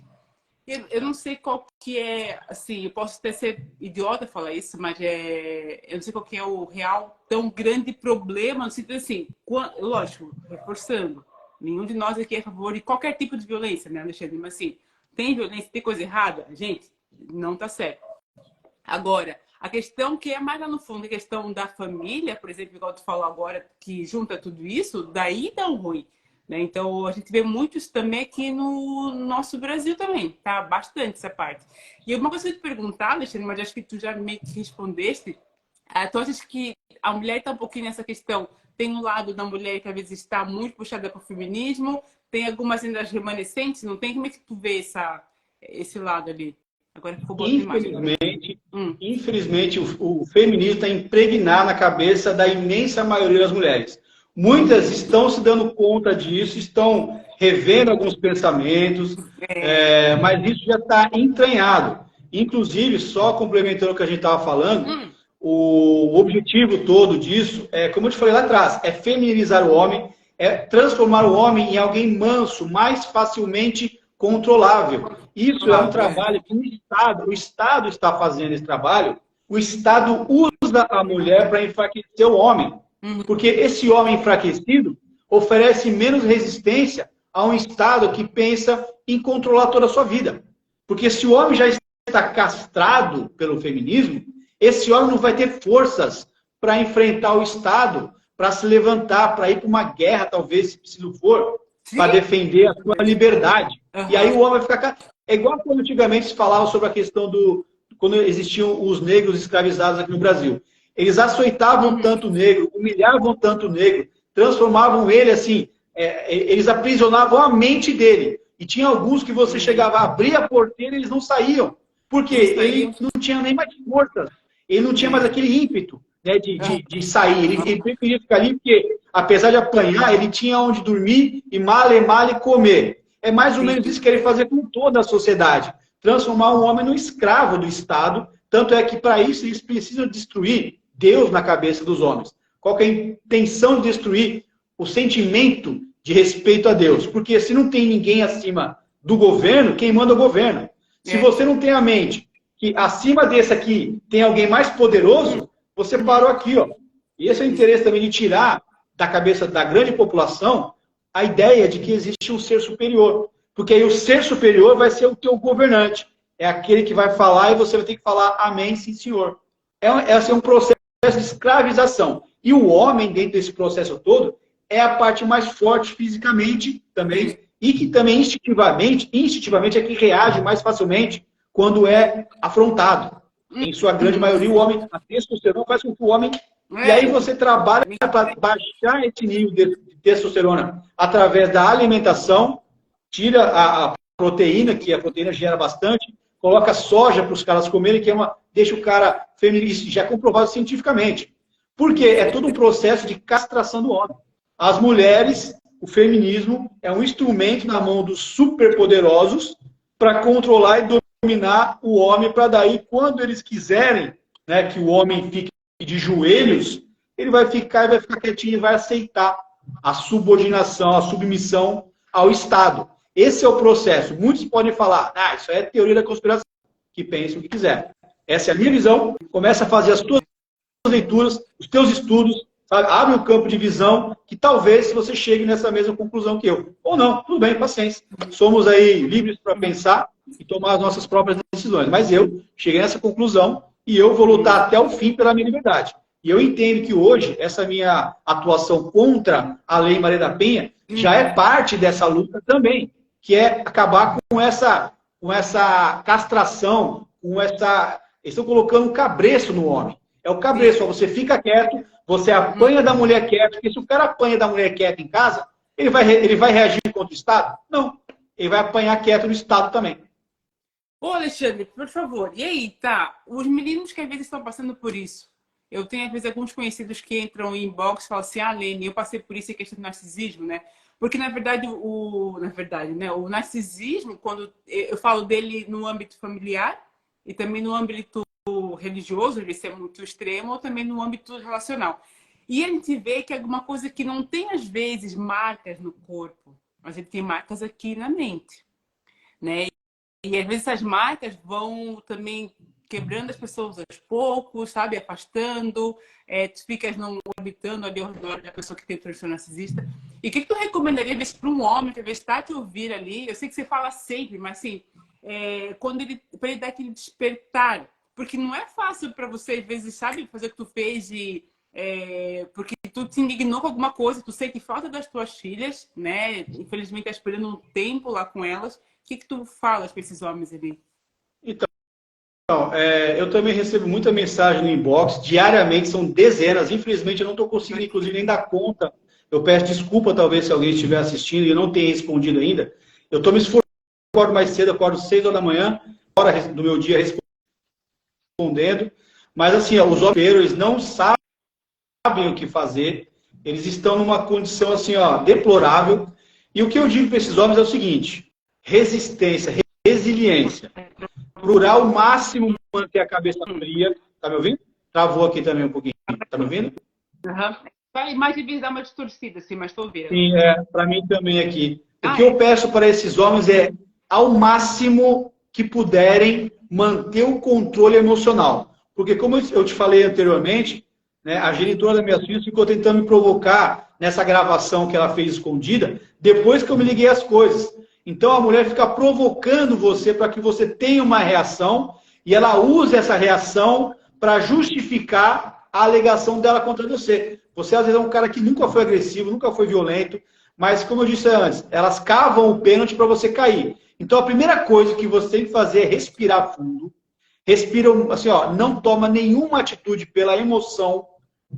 Eu não sei qual que é, assim, eu posso até ser idiota falar isso, mas eu não sei qual que é o real tão grande problema, no sentido assim, lógico, reforçando. Nenhum de nós aqui é a favor de qualquer tipo de violência, né, Alexandre? Mas assim, tem violência, tem coisa errada? Gente, não tá certo. Agora, a questão que é mais lá no fundo, a questão da família, por exemplo, igual tu falou agora, que junta tudo isso, daí dá um ruim. Né? Então, a gente vê muito isso também aqui no nosso Brasil também, tá? Bastante essa parte. E uma coisa que eu te perguntar, Alexandre, mas acho que tu já meio que respondeste, tu achas que a mulher está um pouquinho nessa questão? Tem um lado da mulher que às vezes está muito puxada para o feminismo, tem algumas ainda remanescentes, não tem? Como é que tu vê esse lado ali? Agora ficou boa Infelizmente, o feminismo está impregnado na cabeça da imensa maioria das mulheres. Muitas estão se dando conta disso, estão revendo alguns pensamentos, mas isso já está entranhado. Inclusive, só complementando o que a gente estava falando, o objetivo todo disso é, como eu te falei lá atrás, é feminilizar o homem, é transformar o homem em alguém manso, mais facilmente controlável. Isso é um trabalho que o Estado está fazendo esse trabalho, o Estado usa a mulher para enfraquecer o homem. Porque esse homem enfraquecido oferece menos resistência a um Estado que pensa em controlar toda a sua vida. Porque se o homem já está castrado pelo feminismo, esse homem não vai ter forças para enfrentar o Estado, para se levantar, para ir para uma guerra, talvez, se preciso for, para defender a sua liberdade. E aí o homem vai ficar... É igual quando antigamente se falava sobre a questão do... Quando existiam os negros escravizados aqui no Brasil. Eles açoitavam tanto o negro, humilhavam tanto o negro, transformavam ele assim... eles aprisionavam a mente dele. E tinha alguns que você chegava a abrir a porteira e eles não saíam. Porque ele não tinha nem mais força. Ele não tinha mais aquele ímpeto, né, de sair. Ele preferia ficar ali porque, apesar de apanhar, ele tinha onde dormir e male comer. É mais ou menos isso que ele fazia com toda a sociedade. Transformar um homem num escravo do Estado. Tanto é que, para isso, eles precisam destruir Deus na cabeça dos homens. Qual que é a intenção de destruir o sentimento de respeito a Deus? Porque se não tem ninguém acima do governo, quem manda é o governo. Se você não tem a mente que acima desse aqui tem alguém mais poderoso, você parou aqui, ó. E esse é o interesse também de tirar da cabeça da grande população a ideia de que existe um ser superior. Porque aí o ser superior vai ser o teu governante. É aquele que vai falar e você vai ter que falar amém, sim, senhor. Esse é um processo de escravização. E o homem, dentro desse processo todo, é a parte mais forte fisicamente também, e que também instintivamente é que reage mais facilmente quando é afrontado. Em sua grande maioria, o homem, a testosterona faz com que o homem... E aí você trabalha para baixar esse nível de testosterona através da alimentação, tira a proteína, que a proteína gera bastante, coloca soja para os caras comerem, que deixa o cara feminista, já é comprovado cientificamente. Por quê? É todo um processo de castração do homem. As mulheres, o feminismo, é um instrumento na mão dos superpoderosos para controlar e dominar o homem, para daí, quando eles quiserem, né, que o homem fique de joelhos, ele vai ficar quietinho e vai aceitar a subordinação, a submissão ao Estado. Esse é o processo. Muitos podem falar, isso é teoria da conspiração, que pensem o que quiser. Essa é a minha visão. Começa a fazer as tuas leituras, os teus estudos, sabe? Abre um campo de visão que talvez você chegue nessa mesma conclusão que eu. Ou não, tudo bem, paciência. Somos aí livres para pensar e tomar as nossas próprias decisões. Mas eu cheguei nessa conclusão e eu vou lutar até o fim pela minha liberdade. E eu entendo que hoje, essa minha atuação contra a Lei Maria da Penha já é parte dessa luta também, que é acabar com essa castração, com essa... Eles estão colocando um cabresto no homem. É o cabresto, você fica quieto, você apanha da mulher quieta, porque se o cara apanha da mulher quieta em casa, ele vai reagir contra o Estado? Não. Ele vai apanhar quieto no Estado também. Ô, Alexandre, por favor, e aí, tá? Os meninos que às vezes estão passando por isso. Eu tenho, às vezes, alguns conhecidos que entram em inbox e falam assim, Lene, eu passei por isso, é questão de narcisismo, né? Porque, na verdade, o narcisismo, quando eu falo dele no âmbito familiar e também no âmbito religioso, ele é muito extremo, ou também no âmbito relacional. E a gente vê que é alguma coisa que não tem, às vezes, marcas no corpo, mas ele tem marcas aqui na mente, né? E às vezes essas marcas vão também quebrando as pessoas aos poucos, sabe? Afastando, tu ficas não habitando ali ao redor da pessoa que tem transtorno narcisista. E o que tu recomendaria, às vezes, para um homem que às vezes está te ouvir ali? Eu sei que você fala sempre, mas assim, para ele dar aquele despertar. Porque não é fácil para você, às vezes, sabe, fazer o que tu fez porque tu te indignou com alguma coisa, tu sente falta das tuas filhas, né? Infelizmente, tá esperando um tempo lá com elas. O que tu falas para esses homens ali? Então, eu também recebo muita mensagem no inbox, diariamente, são dezenas. Infelizmente, eu não estou conseguindo, inclusive, nem dar conta. Eu peço desculpa, talvez, se alguém estiver assistindo e eu não tenha respondido ainda. Eu estou me esforçando, acordo mais cedo, acordo 6 horas da manhã, hora do meu dia respondendo. Mas, assim, os homens não sabem o que fazer. Eles estão numa condição, assim, deplorável. E o que eu digo para esses homens é o seguinte: resistência, resiliência. procurar ao máximo manter a cabeça fria. Tá me ouvindo? Travou aqui também um pouquinho. Tá me ouvindo? Uhum. A imagem de dar uma distorcida, assim, mas estou ouvindo. Sim, para mim também aqui. O que eu peço para esses homens é, ao máximo que puderem, manter o controle emocional. Porque, como eu te falei anteriormente, né, a genitora da minha filha ficou tentando me provocar nessa gravação que ela fez escondida, depois que eu me liguei às coisas. Então, a mulher fica provocando você para que você tenha uma reação e ela use essa reação para justificar a alegação dela contra você. Você, às vezes, é um cara que nunca foi agressivo, nunca foi violento, mas, como eu disse antes, elas cavam o pênalti para você cair. Então, a primeira coisa que você tem que fazer é respirar fundo. Respira, assim, ó, não toma nenhuma atitude pela emoção.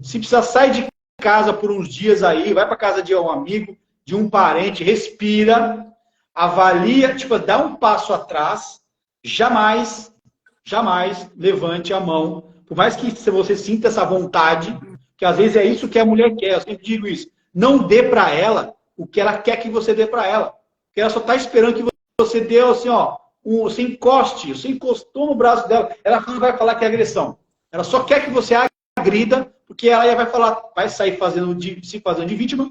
Se precisar, sai de casa por uns dias aí, vai para casa de um amigo, de um parente, respira, avalia, tipo, dá um passo atrás, jamais levante a mão. Por mais que você sinta essa vontade, que às vezes é isso que a mulher quer, eu sempre digo isso. Não dê para ela o que ela quer que você dê para ela. Porque ela só está esperando que você dê, assim, ó, você encoste, você encostou no braço dela, ela não vai falar que é agressão. Ela só quer que você agrida, porque ela vai falar, vai sair se fazendo de vítima.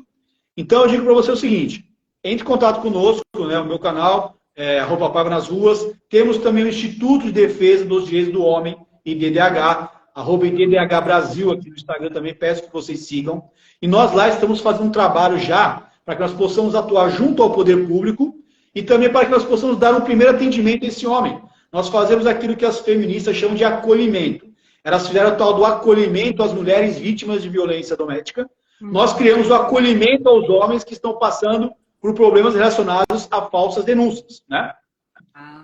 Então eu digo para você o seguinte, entre em contato conosco, né, o meu canal, @Paiva nas Ruas. Temos também o Instituto de Defesa dos Direitos do Homem, IDDH, @IDDH Brasil aqui no Instagram também, peço que vocês sigam. E nós lá estamos fazendo um trabalho já para que nós possamos atuar junto ao poder público e também para que nós possamos dar um primeiro atendimento a esse homem. Nós fazemos aquilo que as feministas chamam de acolhimento. Elas fizeram o tal do acolhimento às mulheres vítimas de violência doméstica. Nós criamos o acolhimento aos homens que estão passando por problemas relacionados a falsas denúncias, né?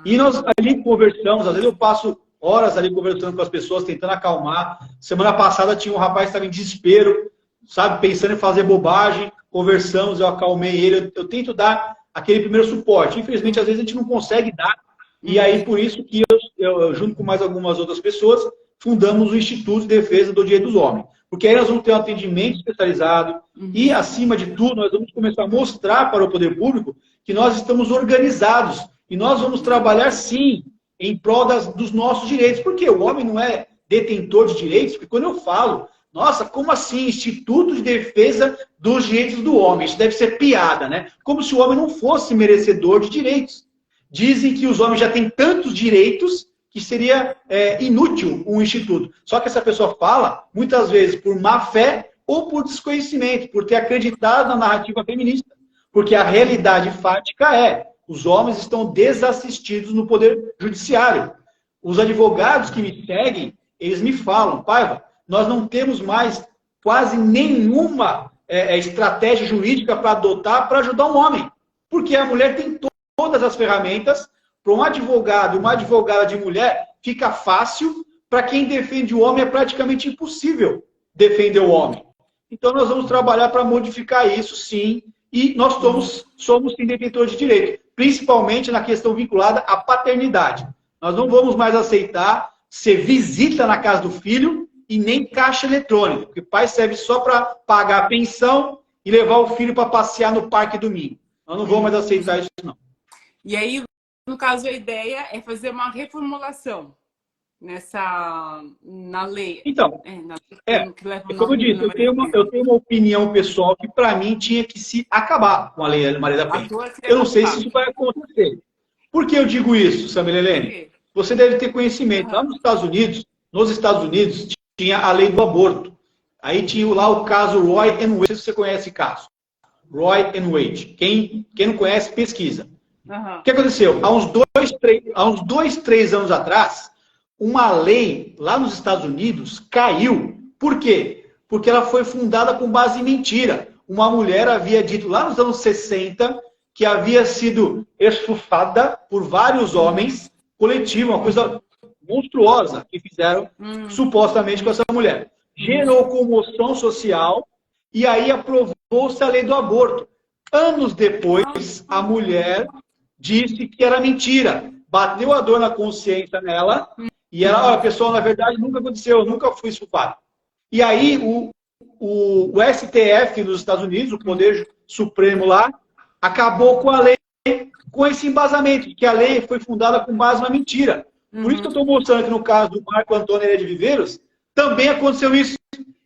E nós ali conversamos, às vezes eu passo horas ali conversando com as pessoas, tentando acalmar. Semana passada tinha um rapaz que estava em desespero, sabe, pensando em fazer bobagem. Conversamos, eu acalmei ele, eu tento dar aquele primeiro suporte. Infelizmente, às vezes a gente não consegue dar. E aí, por isso que eu junto com mais algumas outras pessoas, fundamos o Instituto de Defesa do Direito dos Homens. Porque aí nós vamos ter um atendimento especializado e, acima de tudo, nós vamos começar a mostrar para o poder público que nós estamos organizados e nós vamos trabalhar, sim, em prol dos nossos direitos. Porque o homem não é detentor de direitos, porque quando eu falo, nossa, como assim? Instituto de Defesa dos Direitos do Homem. Isso deve ser piada, né? Como se o homem não fosse merecedor de direitos. Dizem que os homens já têm tantos direitos que seria inútil um instituto. Só que essa pessoa fala, muitas vezes, por má fé ou por desconhecimento, por ter acreditado na narrativa feminista. Porque a realidade fática é, os homens estão desassistidos no poder judiciário. Os advogados que me seguem, eles me falam, Paiva, nós não temos mais quase nenhuma estratégia jurídica para adotar para ajudar um homem. Porque a mulher tem todas as ferramentas. Para um advogado, uma advogada de mulher, fica fácil. Para quem defende o homem, é praticamente impossível defender o homem. Então, nós vamos trabalhar para modificar isso, sim. E nós somos sim, detentores de direito. Principalmente na questão vinculada à paternidade. Nós não vamos mais aceitar ser visita na casa do filho e nem caixa eletrônica. Porque pai serve só para pagar a pensão e levar o filho para passear no parque domingo. Nós não vamos mais aceitar isso, não. E aí, no caso, a ideia é fazer uma reformulação na lei. Então, como eu disse, eu tenho uma opinião pessoal que, para mim, tinha que se acabar com a Lei Maria da Penha. Eu não sei se isso vai acontecer. Por que eu digo isso, Samira Helene? Você deve ter conhecimento. Lá nos Estados Unidos, tinha a lei do aborto. Aí tinha lá o caso Roe and Wade. Não sei se você conhece esse caso. Roe and Wade. Quem não conhece, pesquisa. O que aconteceu? Há uns 2, 3 anos atrás, uma lei lá nos Estados Unidos caiu. Por quê? Porque ela foi fundada com base em mentira. Uma mulher havia dito lá nos anos 60 que havia sido estufada por vários homens, coletivo, uma coisa monstruosa que fizeram supostamente com essa mulher. Gerou comoção social e aí aprovou-se a lei do aborto. Anos depois, a mulher disse que era mentira. Bateu a dor na consciência nela e ela, olha, pessoal, na verdade nunca aconteceu, eu nunca fui estupado. E aí o STF nos Estados Unidos, o Poder Supremo lá, acabou com a lei, com esse embasamento, que a lei foi fundada com base na mentira. Por isso que eu estou mostrando que no caso do Marco Antônio Heredia de Viveiros, também aconteceu isso.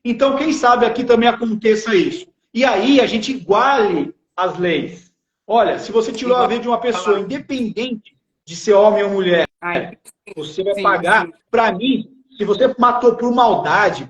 Então, quem sabe aqui também aconteça isso. E aí a gente iguale as leis. Olha, se você tirou a vida de uma pessoa, independente de ser homem ou mulher, você vai pagar. Para mim, se você matou por maldade,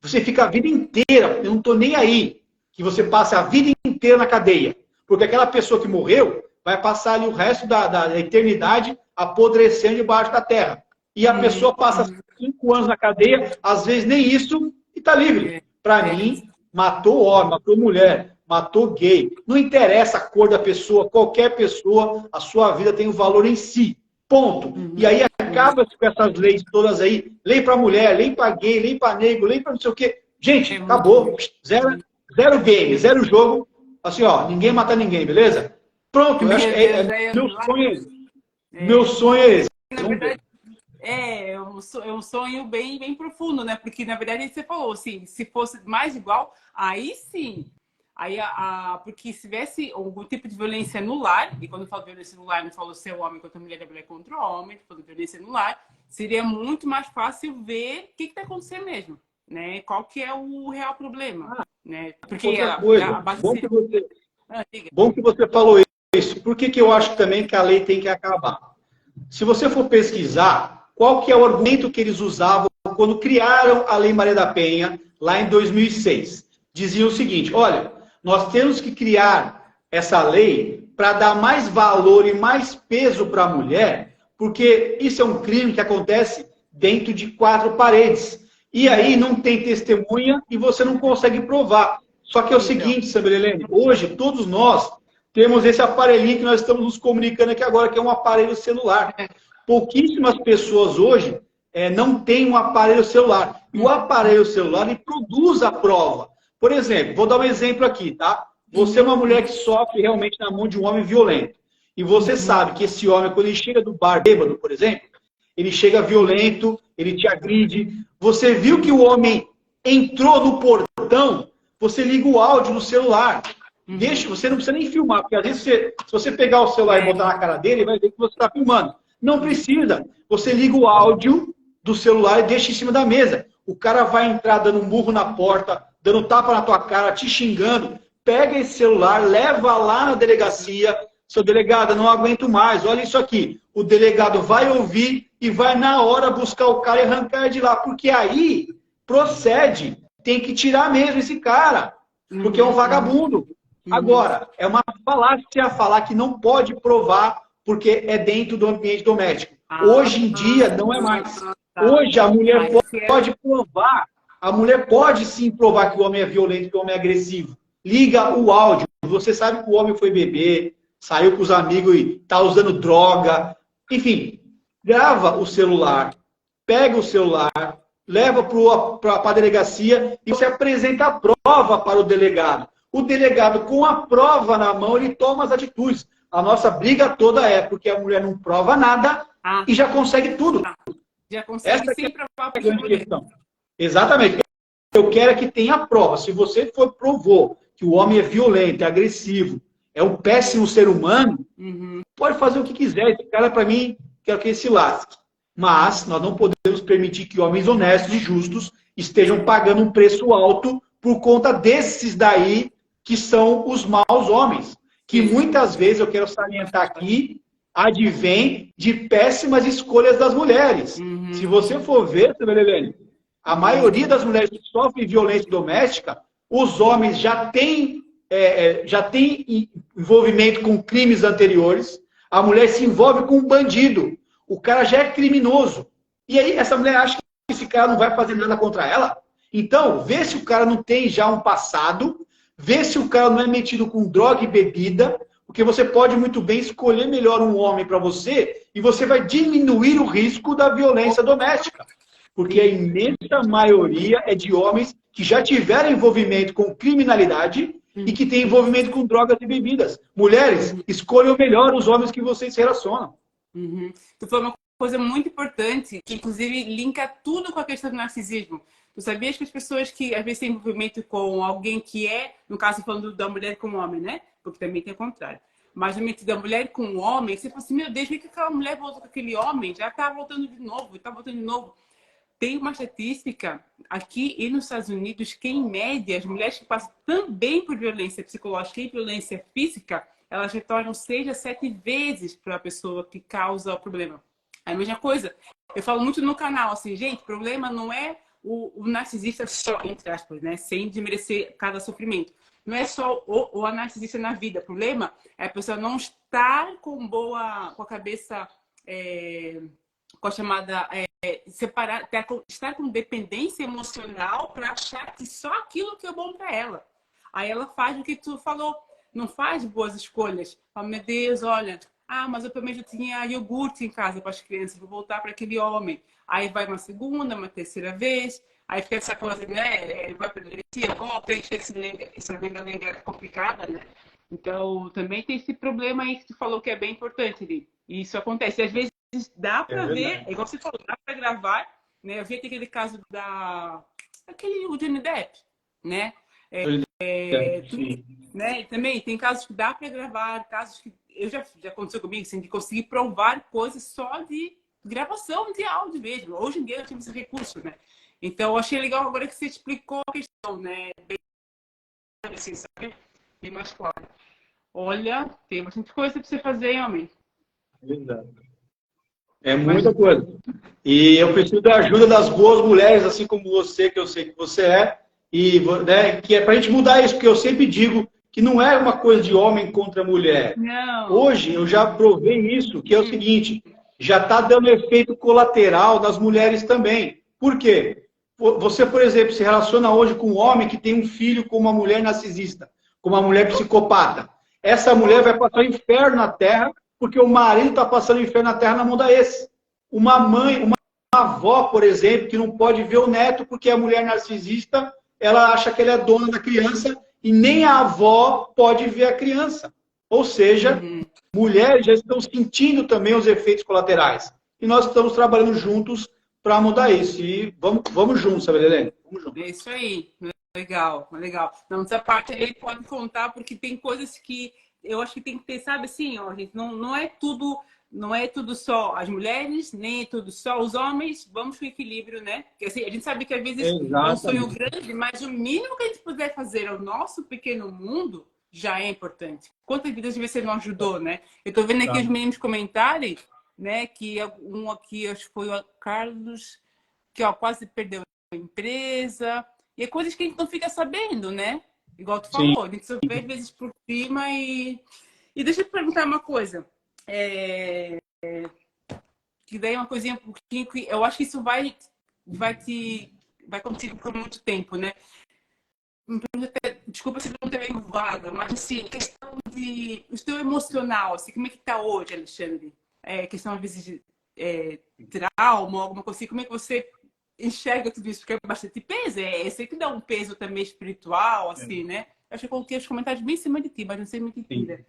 você fica a vida inteira, eu não estou nem aí, que você passe a vida inteira na cadeia. Porque aquela pessoa que morreu vai passar ali o resto da eternidade apodrecendo debaixo da terra. E a pessoa passa 5 anos na cadeia, às vezes nem isso, e está livre. Para mim, matou homem, matou mulher, matou gay. Não interessa a cor da pessoa, qualquer pessoa, a sua vida tem um valor em si. Ponto. E aí acaba-se com essas leis todas aí. Lei para mulher, lei para gay, lei para negro, lei para não sei o quê. Gente, acabou. Zero game, zero jogo. Assim, ó, ninguém mata ninguém, beleza? Pronto, eu acho que meu sonho é esse. Meu sonho é esse. Na verdade, é um sonho bem, bem profundo, né? Porque, na verdade, você falou assim, se fosse mais igual, aí sim. Aí, porque se tivesse algum tipo de violência no lar, e quando eu falo violência no lar, não falo ser homem contra mulher, é mulher contra homem, falo violência no lar, seria muito mais fácil ver o que está acontecendo mesmo, né? Qual que é o real problema, né? Porque outra coisa, a base bom que você falou isso. Por que eu acho também que a lei tem que acabar? Se você for pesquisar, qual que é o argumento que eles usavam quando criaram a Lei Maria da Penha, lá em 2006? Diziam o seguinte, olha, nós temos que criar essa lei para dar mais valor e mais peso para a mulher, porque isso é um crime que acontece dentro de 4 paredes. E aí não tem testemunha e você não consegue provar. Só que é o seguinte, Sabrelene, hoje todos nós temos esse aparelhinho que nós estamos nos comunicando aqui agora, que é um aparelho celular. Pouquíssimas pessoas hoje não têm um aparelho celular. E o aparelho celular ele produz a prova. Por exemplo, vou dar um exemplo aqui, tá? Você é uma mulher que sofre realmente na mão de um homem violento. E você sabe que esse homem, quando ele chega do bar bêbado, por exemplo, ele chega violento, ele te agride. Você viu que o homem entrou no portão, você liga o áudio no celular. Deixa, você não precisa nem filmar, porque às vezes se você pegar o celular e botar na cara dele, ele vai ver que você está filmando. Não precisa. Você liga o áudio do celular e deixa em cima da mesa. O cara vai entrar dando um murro na porta, dando tapa na tua cara, te xingando. Pega esse celular, leva lá na delegacia. Seu delegado, não aguento mais, olha isso aqui. O delegado vai ouvir e vai na hora buscar o cara e arrancar de lá. Porque aí procede. Tem que tirar mesmo esse cara. Porque é um vagabundo. Agora, é uma falácia falar que não pode provar porque é dentro do ambiente doméstico. Hoje em dia, não é mais. Hoje, a mulher pode provar. A mulher pode sim provar que o homem é violento, que o homem é agressivo. Liga o áudio. Você sabe que o homem foi beber, saiu com os amigos e está usando droga. Enfim, grava o celular, pega o celular, leva para a delegacia e você apresenta a prova para o delegado. O delegado, com a prova na mão, ele toma as atitudes. A nossa briga toda é porque a mulher não prova nada e já consegue tudo. Já consegue sim provar a grande questão. Exatamente. Eu quero é que tenha prova. Se você provou que o homem é violento, é agressivo, é um péssimo ser humano, pode fazer o que quiser. Esse cara, para mim, quero que ele se lasque. Mas nós não podemos permitir que homens honestos e justos estejam pagando um preço alto por conta desses daí que são os maus homens. Que muitas vezes, eu quero salientar aqui, advém de péssimas escolhas das mulheres. Se você for ver, Helene, a maioria das mulheres que sofrem violência doméstica, os homens já têm envolvimento com crimes anteriores, a mulher se envolve com um bandido, o cara já é criminoso. E aí essa mulher acha que esse cara não vai fazer nada contra ela? Então, vê se o cara não tem já um passado, vê se o cara não é metido com droga e bebida, porque você pode muito bem escolher melhor um homem para você e você vai diminuir o risco da violência doméstica. Porque a imensa maioria é de homens que já tiveram envolvimento com criminalidade e que têm envolvimento com drogas e bebidas. Mulheres, escolham melhor os homens que vocês se relacionam. Tu falou uma coisa muito importante, que inclusive linka tudo com a questão do narcisismo. Tu sabias que as pessoas que às vezes têm envolvimento com alguém que é, no caso falando da mulher com o homem, né? Porque também tem o contrário. Mas da mulher com o homem, você fala assim, meu Deus, por que aquela mulher voltou com aquele homem? Já tá voltando de novo, tá voltando de novo. Tem uma estatística aqui e nos Estados Unidos que, em média, as mulheres que passam também por violência psicológica e violência física, elas retornam 6 a 7 vezes para a pessoa que causa o problema. É a mesma coisa. Eu falo muito no canal, assim, gente, o problema não é o narcisista só, entre aspas, né? Sem desmerecer cada sofrimento. Não é só o narcisista na vida. O problema é a pessoa não estar com a cabeça, com a chamada, separar, estar com dependência emocional para achar que só aquilo que é bom para ela. Aí ela faz o que tu falou, não faz boas escolhas. Fala, meu Deus, olha, mas eu pelo menos tinha iogurte em casa para as crianças, vou voltar para aquele homem. Aí vai uma segunda, uma terceira vez. Aí fica essa coisa, né? Vai perder essa lenga-lenga complicada, né? Então, também tem esse problema aí que tu falou que é bem importante, ali. E isso acontece. Às vezes dá para ver, igual você falou, dá para gravar, né? Eu vi aquele caso o Johnny Depp, né? Né? Também tem casos que dá para gravar, casos que já aconteceu comigo, assim, de conseguir provar coisas só de gravação de áudio mesmo. Hoje em dia eu tive esse recurso, né? Então, eu achei legal agora que você explicou a questão, né? Bem assim, sabe? Bem mais claro. Olha, tem bastante coisa para você fazer, homem. Exato. É muita coisa. E eu preciso da ajuda das boas mulheres, assim como você, que eu sei que você é, e, né, que é para a gente mudar isso, porque eu sempre digo que não é uma coisa de homem contra mulher. Não. Hoje, eu já provei isso, que é o seguinte, já está dando efeito colateral nas mulheres também. Por quê? Você, por exemplo, se relaciona hoje com um homem que tem um filho com uma mulher narcisista, com uma mulher psicopata. Essa mulher vai passar o inferno na terra, porque o marido está passando o inferno na terra na mão da ex. Uma mãe, uma avó, por exemplo, que não pode ver o neto porque a mulher narcisista, ela acha que ela é dona da criança e nem a avó pode ver a criança. Ou seja, mulheres já estão sentindo também os efeitos colaterais. E nós estamos trabalhando juntos para mudar isso. E vamos juntos, sabe, Helene? Vamos juntos. É isso aí. Legal, legal. Não, essa parte aí pode contar, porque tem coisas que eu acho que tem que ter, sabe assim, ó, gente, não é tudo só as mulheres, nem é tudo só os homens, vamos com equilíbrio, né? Porque assim, a gente sabe que às vezes é um sonho grande, mas o mínimo que a gente puder fazer ao nosso pequeno mundo já é importante. Quantas vidas você não ajudou, né? Eu tô vendo aqui os meninos comentarem, né, que um aqui, acho que foi o Carlos, que ó, quase perdeu a empresa, e é coisas que a gente não fica sabendo, né? Igual tu falou, a gente só vê às vezes por cima e deixa eu te perguntar uma coisa. Que daí é uma coisinha um pouquinho que eu acho que isso vai contigo por muito tempo, né? Desculpa se não ter vaga, mas assim, questão o teu emocional, assim, como é que tá hoje, Alexandre? Questão às vezes de trauma, alguma coisa assim, como é que você enxerga tudo isso? Porque é bastante peso, sei que dá um peso também espiritual, assim, né? Eu acho que eu coloquei os comentários bem em cima de ti, mas não sei muito de ti, né?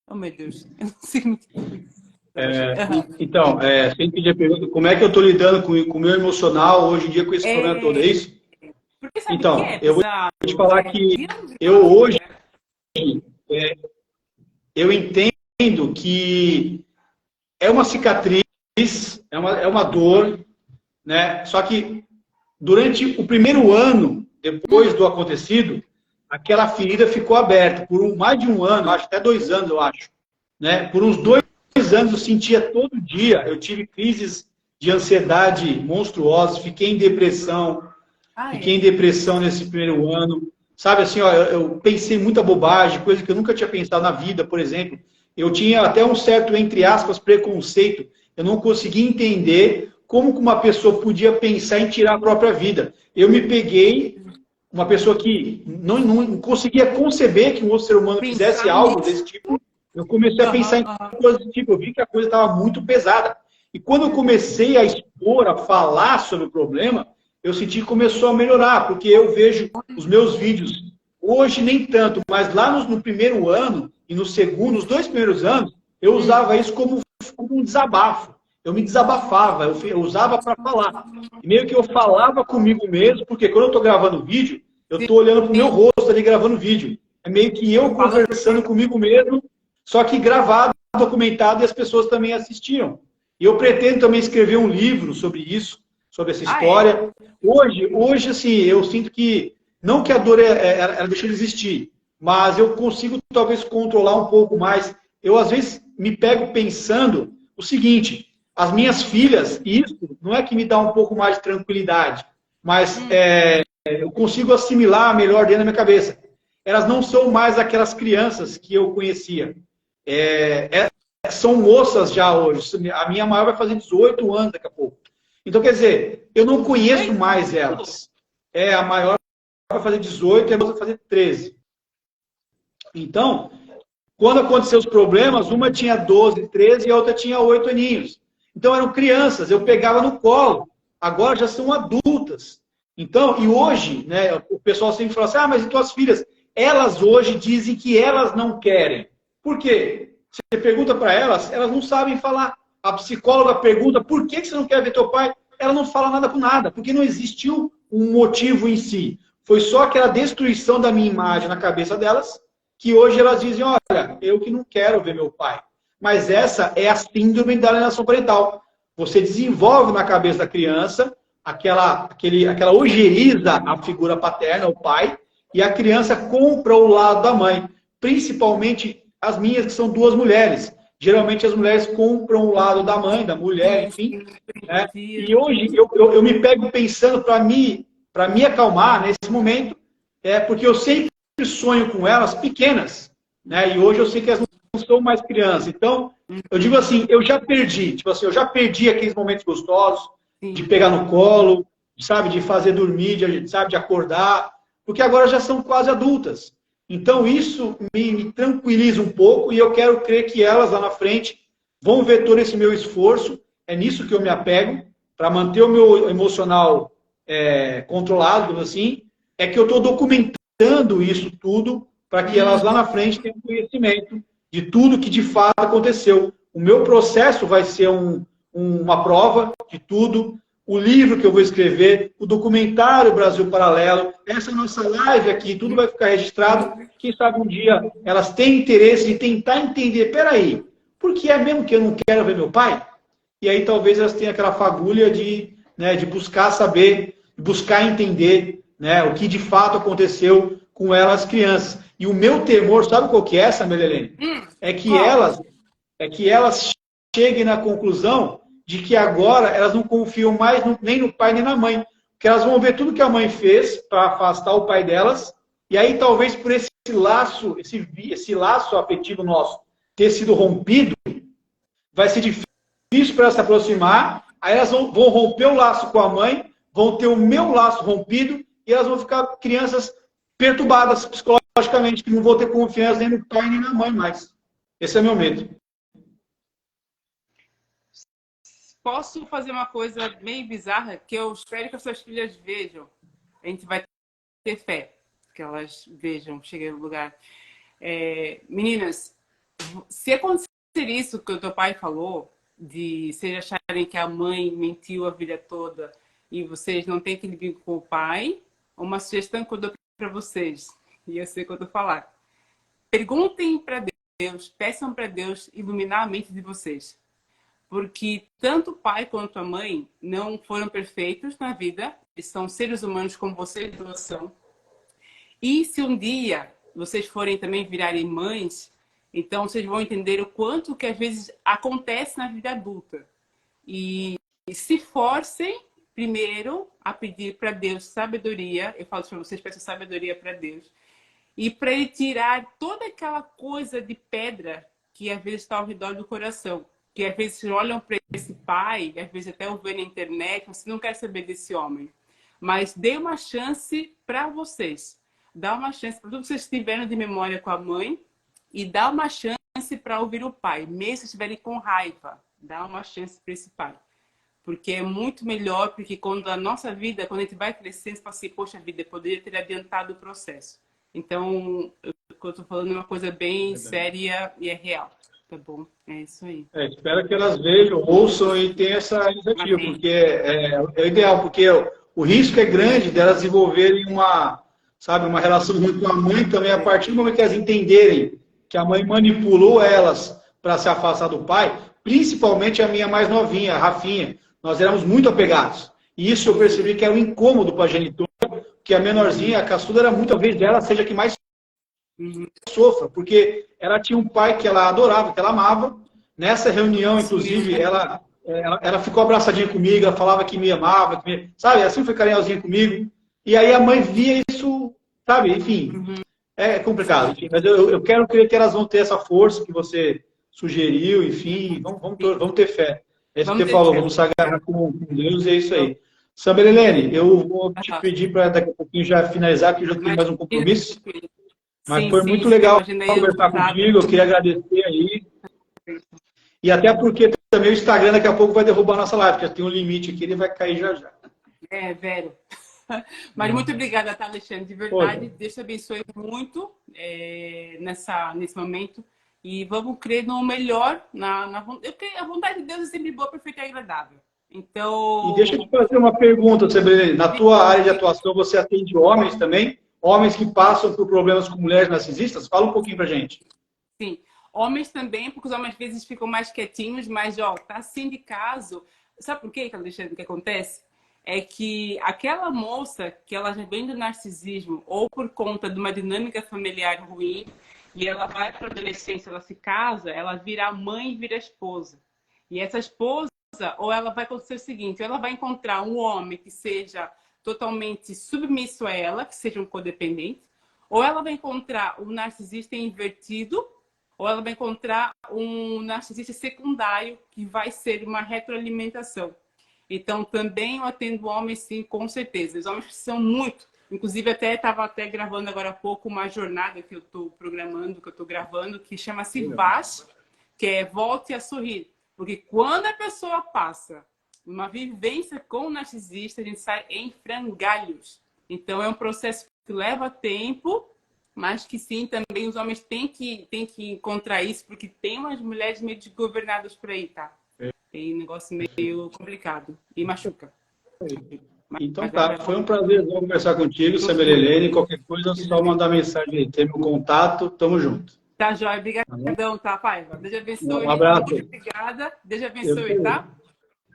Oh, meu Deus, eu não sei muito de ti. Então, sem pedir a pergunta, como é que eu estou lidando com o meu emocional hoje em dia com esse problema todo, é isso? Porque sabe então, que eu vou te falar que eu hoje, eu entendo que é uma cicatriz, é uma dor, né? Só que durante o primeiro ano, depois do acontecido, aquela ferida ficou aberta por mais de um ano, acho até 2 anos, eu acho. Né? Por uns 2 anos eu sentia todo dia, eu tive crises de ansiedade monstruosas, fiquei em depressão, nesse primeiro ano. Sabe assim, ó, eu pensei muita bobagem, coisa que eu nunca tinha pensado na vida, por exemplo. Eu tinha até um certo, entre aspas, preconceito. Eu não conseguia entender como uma pessoa podia pensar em tirar a própria vida. Eu me peguei uma pessoa que não conseguia conceber que um outro ser humano fizesse algo desse tipo. Eu comecei a pensar em coisas desse tipo. Eu vi que a coisa estava muito pesada. E quando eu comecei a expor, a falar sobre o problema, eu senti que começou a melhorar, porque eu vejo os meus vídeos, hoje nem tanto, mas lá no primeiro ano e no segundo, nos 2 primeiros anos, eu usava isso como um desabafo. Eu me desabafava, eu usava para falar. E meio que eu falava comigo mesmo, porque quando eu estou gravando vídeo, eu estou olhando para o meu rosto ali gravando vídeo. É meio que eu conversando comigo mesmo, só que gravado, documentado, e as pessoas também assistiam. E eu pretendo também escrever um livro sobre isso, sobre essa história. Hoje, assim, eu sinto que, não que a dor ela deixou de existir, mas eu consigo talvez controlar um pouco mais. Eu, às vezes, me pego pensando o seguinte: as minhas filhas, isso não é que me dá um pouco mais de tranquilidade, mas eu consigo assimilar melhor dentro da minha cabeça. Elas não são mais aquelas crianças que eu conhecia. São moças já hoje. A minha maior vai fazer 18 anos daqui a pouco. Então, quer dizer, eu não conheço mais elas. A maior vai fazer 18 e a outra vai fazer 13. Então, quando aconteceu os problemas, uma tinha 12, 13 e a outra tinha 8 aninhos. Então, eram crianças, eu pegava no colo. Agora já são adultas. Então, e hoje, né, o pessoal sempre fala assim, mas e tuas filhas? Elas hoje dizem que elas não querem. Por quê? Você pergunta para elas, elas não sabem falar. A psicóloga pergunta, por que você não quer ver teu pai? Ela não fala nada com nada, porque não existiu um motivo em si. Foi só aquela destruição da minha imagem na cabeça delas, que hoje elas dizem, olha, eu que não quero ver meu pai. Mas essa é a síndrome da alienação parental. Você desenvolve na cabeça da criança aquela ojeriza a figura paterna, o pai, e a criança compra o lado da mãe. Principalmente as minhas, que são duas mulheres. Geralmente as mulheres compram o lado da mãe, da mulher, enfim. Né? E hoje eu me pego pensando para me acalmar nesse momento, porque eu sempre sonho com elas pequenas. Né? E hoje eu sei que elas não são mais crianças. Então, eu digo assim, eu já perdi aqueles momentos gostosos, de pegar no colo, sabe, de fazer dormir, de acordar, porque agora já são quase adultas. Então, isso me tranquiliza um pouco e eu quero crer que elas, lá na frente, vão ver todo esse meu esforço. É nisso que eu me apego, para manter o meu emocional controlado, assim, é que eu estou documentando isso tudo para que elas, lá na frente, tenham conhecimento de tudo que, de fato, aconteceu. O meu processo vai ser uma prova de tudo. O livro que eu vou escrever, o documentário Brasil Paralelo, essa nossa live aqui, tudo vai ficar registrado. Quem sabe um dia elas têm interesse de tentar entender, peraí, por que é mesmo que eu não quero ver meu pai? E aí talvez elas tenham aquela fagulha de buscar saber, buscar entender, né, o que de fato aconteceu com elas crianças. E o meu temor, sabe qual que é, Samia Helene? É que elas cheguem na conclusão de que agora elas não confiam mais nem no pai nem na mãe. Porque elas vão ver tudo que a mãe fez para afastar o pai delas, e aí talvez por esse laço, esse laço afetivo nosso ter sido rompido, vai ser difícil para elas se aproximar, aí elas vão romper o laço com a mãe, vão ter o meu laço rompido, e elas vão ficar crianças perturbadas psicologicamente, que não vão ter confiança nem no pai nem na mãe mais. Esse é o meu medo. Posso fazer uma coisa meio bizarra que eu espero que as suas filhas vejam. A gente vai ter fé que elas vejam, cheguem no lugar. Meninas, se acontecer isso que o teu pai falou, de vocês acharem que a mãe mentiu a vida toda e vocês não têm aquele vínculo com o pai, uma sugestão que eu dou para vocês, e eu sei o que eu estou falando. Perguntem para Deus, peçam para Deus iluminar a mente de vocês. Porque tanto o pai quanto a mãe não foram perfeitos na vida. Eles são seres humanos como vocês duas são. E se um dia vocês forem também virarem mães, então vocês vão entender o quanto que às vezes acontece na vida adulta. E se forcem primeiro a pedir para Deus sabedoria. Eu falo para vocês, peçam sabedoria para Deus. E para Ele tirar toda aquela coisa de pedra que às vezes está ao redor do coração. Que às vezes olham para esse pai, às vezes até o vê na internet, você não quer saber desse homem. Mas dê uma chance para vocês. Dá uma chance para tudo que vocês tiveram de memória com a mãe e dá uma chance para ouvir o pai. Mesmo se estiverem com raiva, dá uma chance para esse pai. Porque é muito melhor, porque quando a nossa vida, quando a gente vai crescendo, você fala assim, poxa vida, eu poderia ter adiantado o processo. Então, o que eu estou falando é uma coisa bem séria e é real. Tá bom, é isso aí. Espero que elas vejam, ouçam e tenham essa iniciativa, porque é o ideal, porque o risco é grande delas desenvolverem uma relação ruim com a mãe também, a partir do momento que elas entenderem que a mãe manipulou elas para se afastar do pai, principalmente a minha mais novinha, a Rafinha. Nós éramos muito apegados. E isso eu percebi que era um incômodo para a genitora, que a menorzinha, a caçuda, era muita vez dela, seja a que mais sofra, porque ela tinha um pai que ela adorava, que ela amava. Nessa reunião, inclusive, ela ficou abraçadinha comigo, ela falava que me amava, sabe? Assim foi carinhosinha comigo. E aí a mãe via isso, sabe? Enfim, é complicado. Enfim, mas eu quero crer que elas vão ter essa força que você sugeriu, enfim, vamos ter fé. É isso que você falou, vamos se agarrar com Deus, e é isso aí. Samuelene, eu vou te pedir para daqui a pouquinho já finalizar, porque eu já tenho mais um compromisso. Mas foi muito legal conversar contigo, eu queria agradecer aí. E até porque também o Instagram daqui a pouco vai derrubar a nossa live, porque tem um limite aqui, ele vai cair já já. É, velho. Mas muito obrigada, tá, Alexandre? De verdade, Deus te abençoe muito nesse momento. E vamos crer no melhor. Eu creio, a vontade de Deus é sempre boa, perfeita e agradável. Então... E deixa eu te fazer uma pergunta, Samuelene. Na tua área de atuação, você atende homens também? Homens que passam por problemas com mulheres narcisistas? Fala um pouquinho pra gente. Sim. Homens também, porque os homens às vezes ficam mais quietinhos, mas, ó, tá assim de caso. Sabe por quê, Alexandre, que acontece? É que aquela moça que ela já vem do narcisismo ou por conta de uma dinâmica familiar ruim e ela vai para a adolescência, ela se casa, ela vira mãe e vira esposa. E essa esposa, ou ela vai acontecer o seguinte, ou ela vai encontrar um homem que seja totalmente submisso a ela, que seja um codependente, ou ela vai encontrar um narcisista invertido, ou ela vai encontrar um narcisista secundário, que vai ser uma retroalimentação. Então, também eu atendo homens, sim, com certeza. Os homens precisam muito. Inclusive, estava gravando agora há pouco uma jornada que eu estou programando, que eu estou gravando, que chama-se VAS, que é Volte a Sorrir. Porque quando a pessoa passa uma vivência com o narcisista, a gente sai em frangalhos. Então, é um processo que leva tempo, mas que sim, também os homens têm que encontrar isso, porque tem umas mulheres meio desgovernadas por aí, tá? Tem um negócio meio complicado e machuca. Então tá, foi um prazer conversar contigo, Samuelene. Qualquer coisa, só mandar mensagem aí. Tem meu contato, tamo junto. Tá, Jóia. Obrigadão, tá, pai? Deus abençoe. Um abraço. Obrigada. Deus abençoe, tá?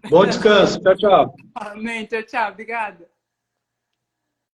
Bom descanso. Tchau, tchau. Amém. Tchau, tchau. Obrigada.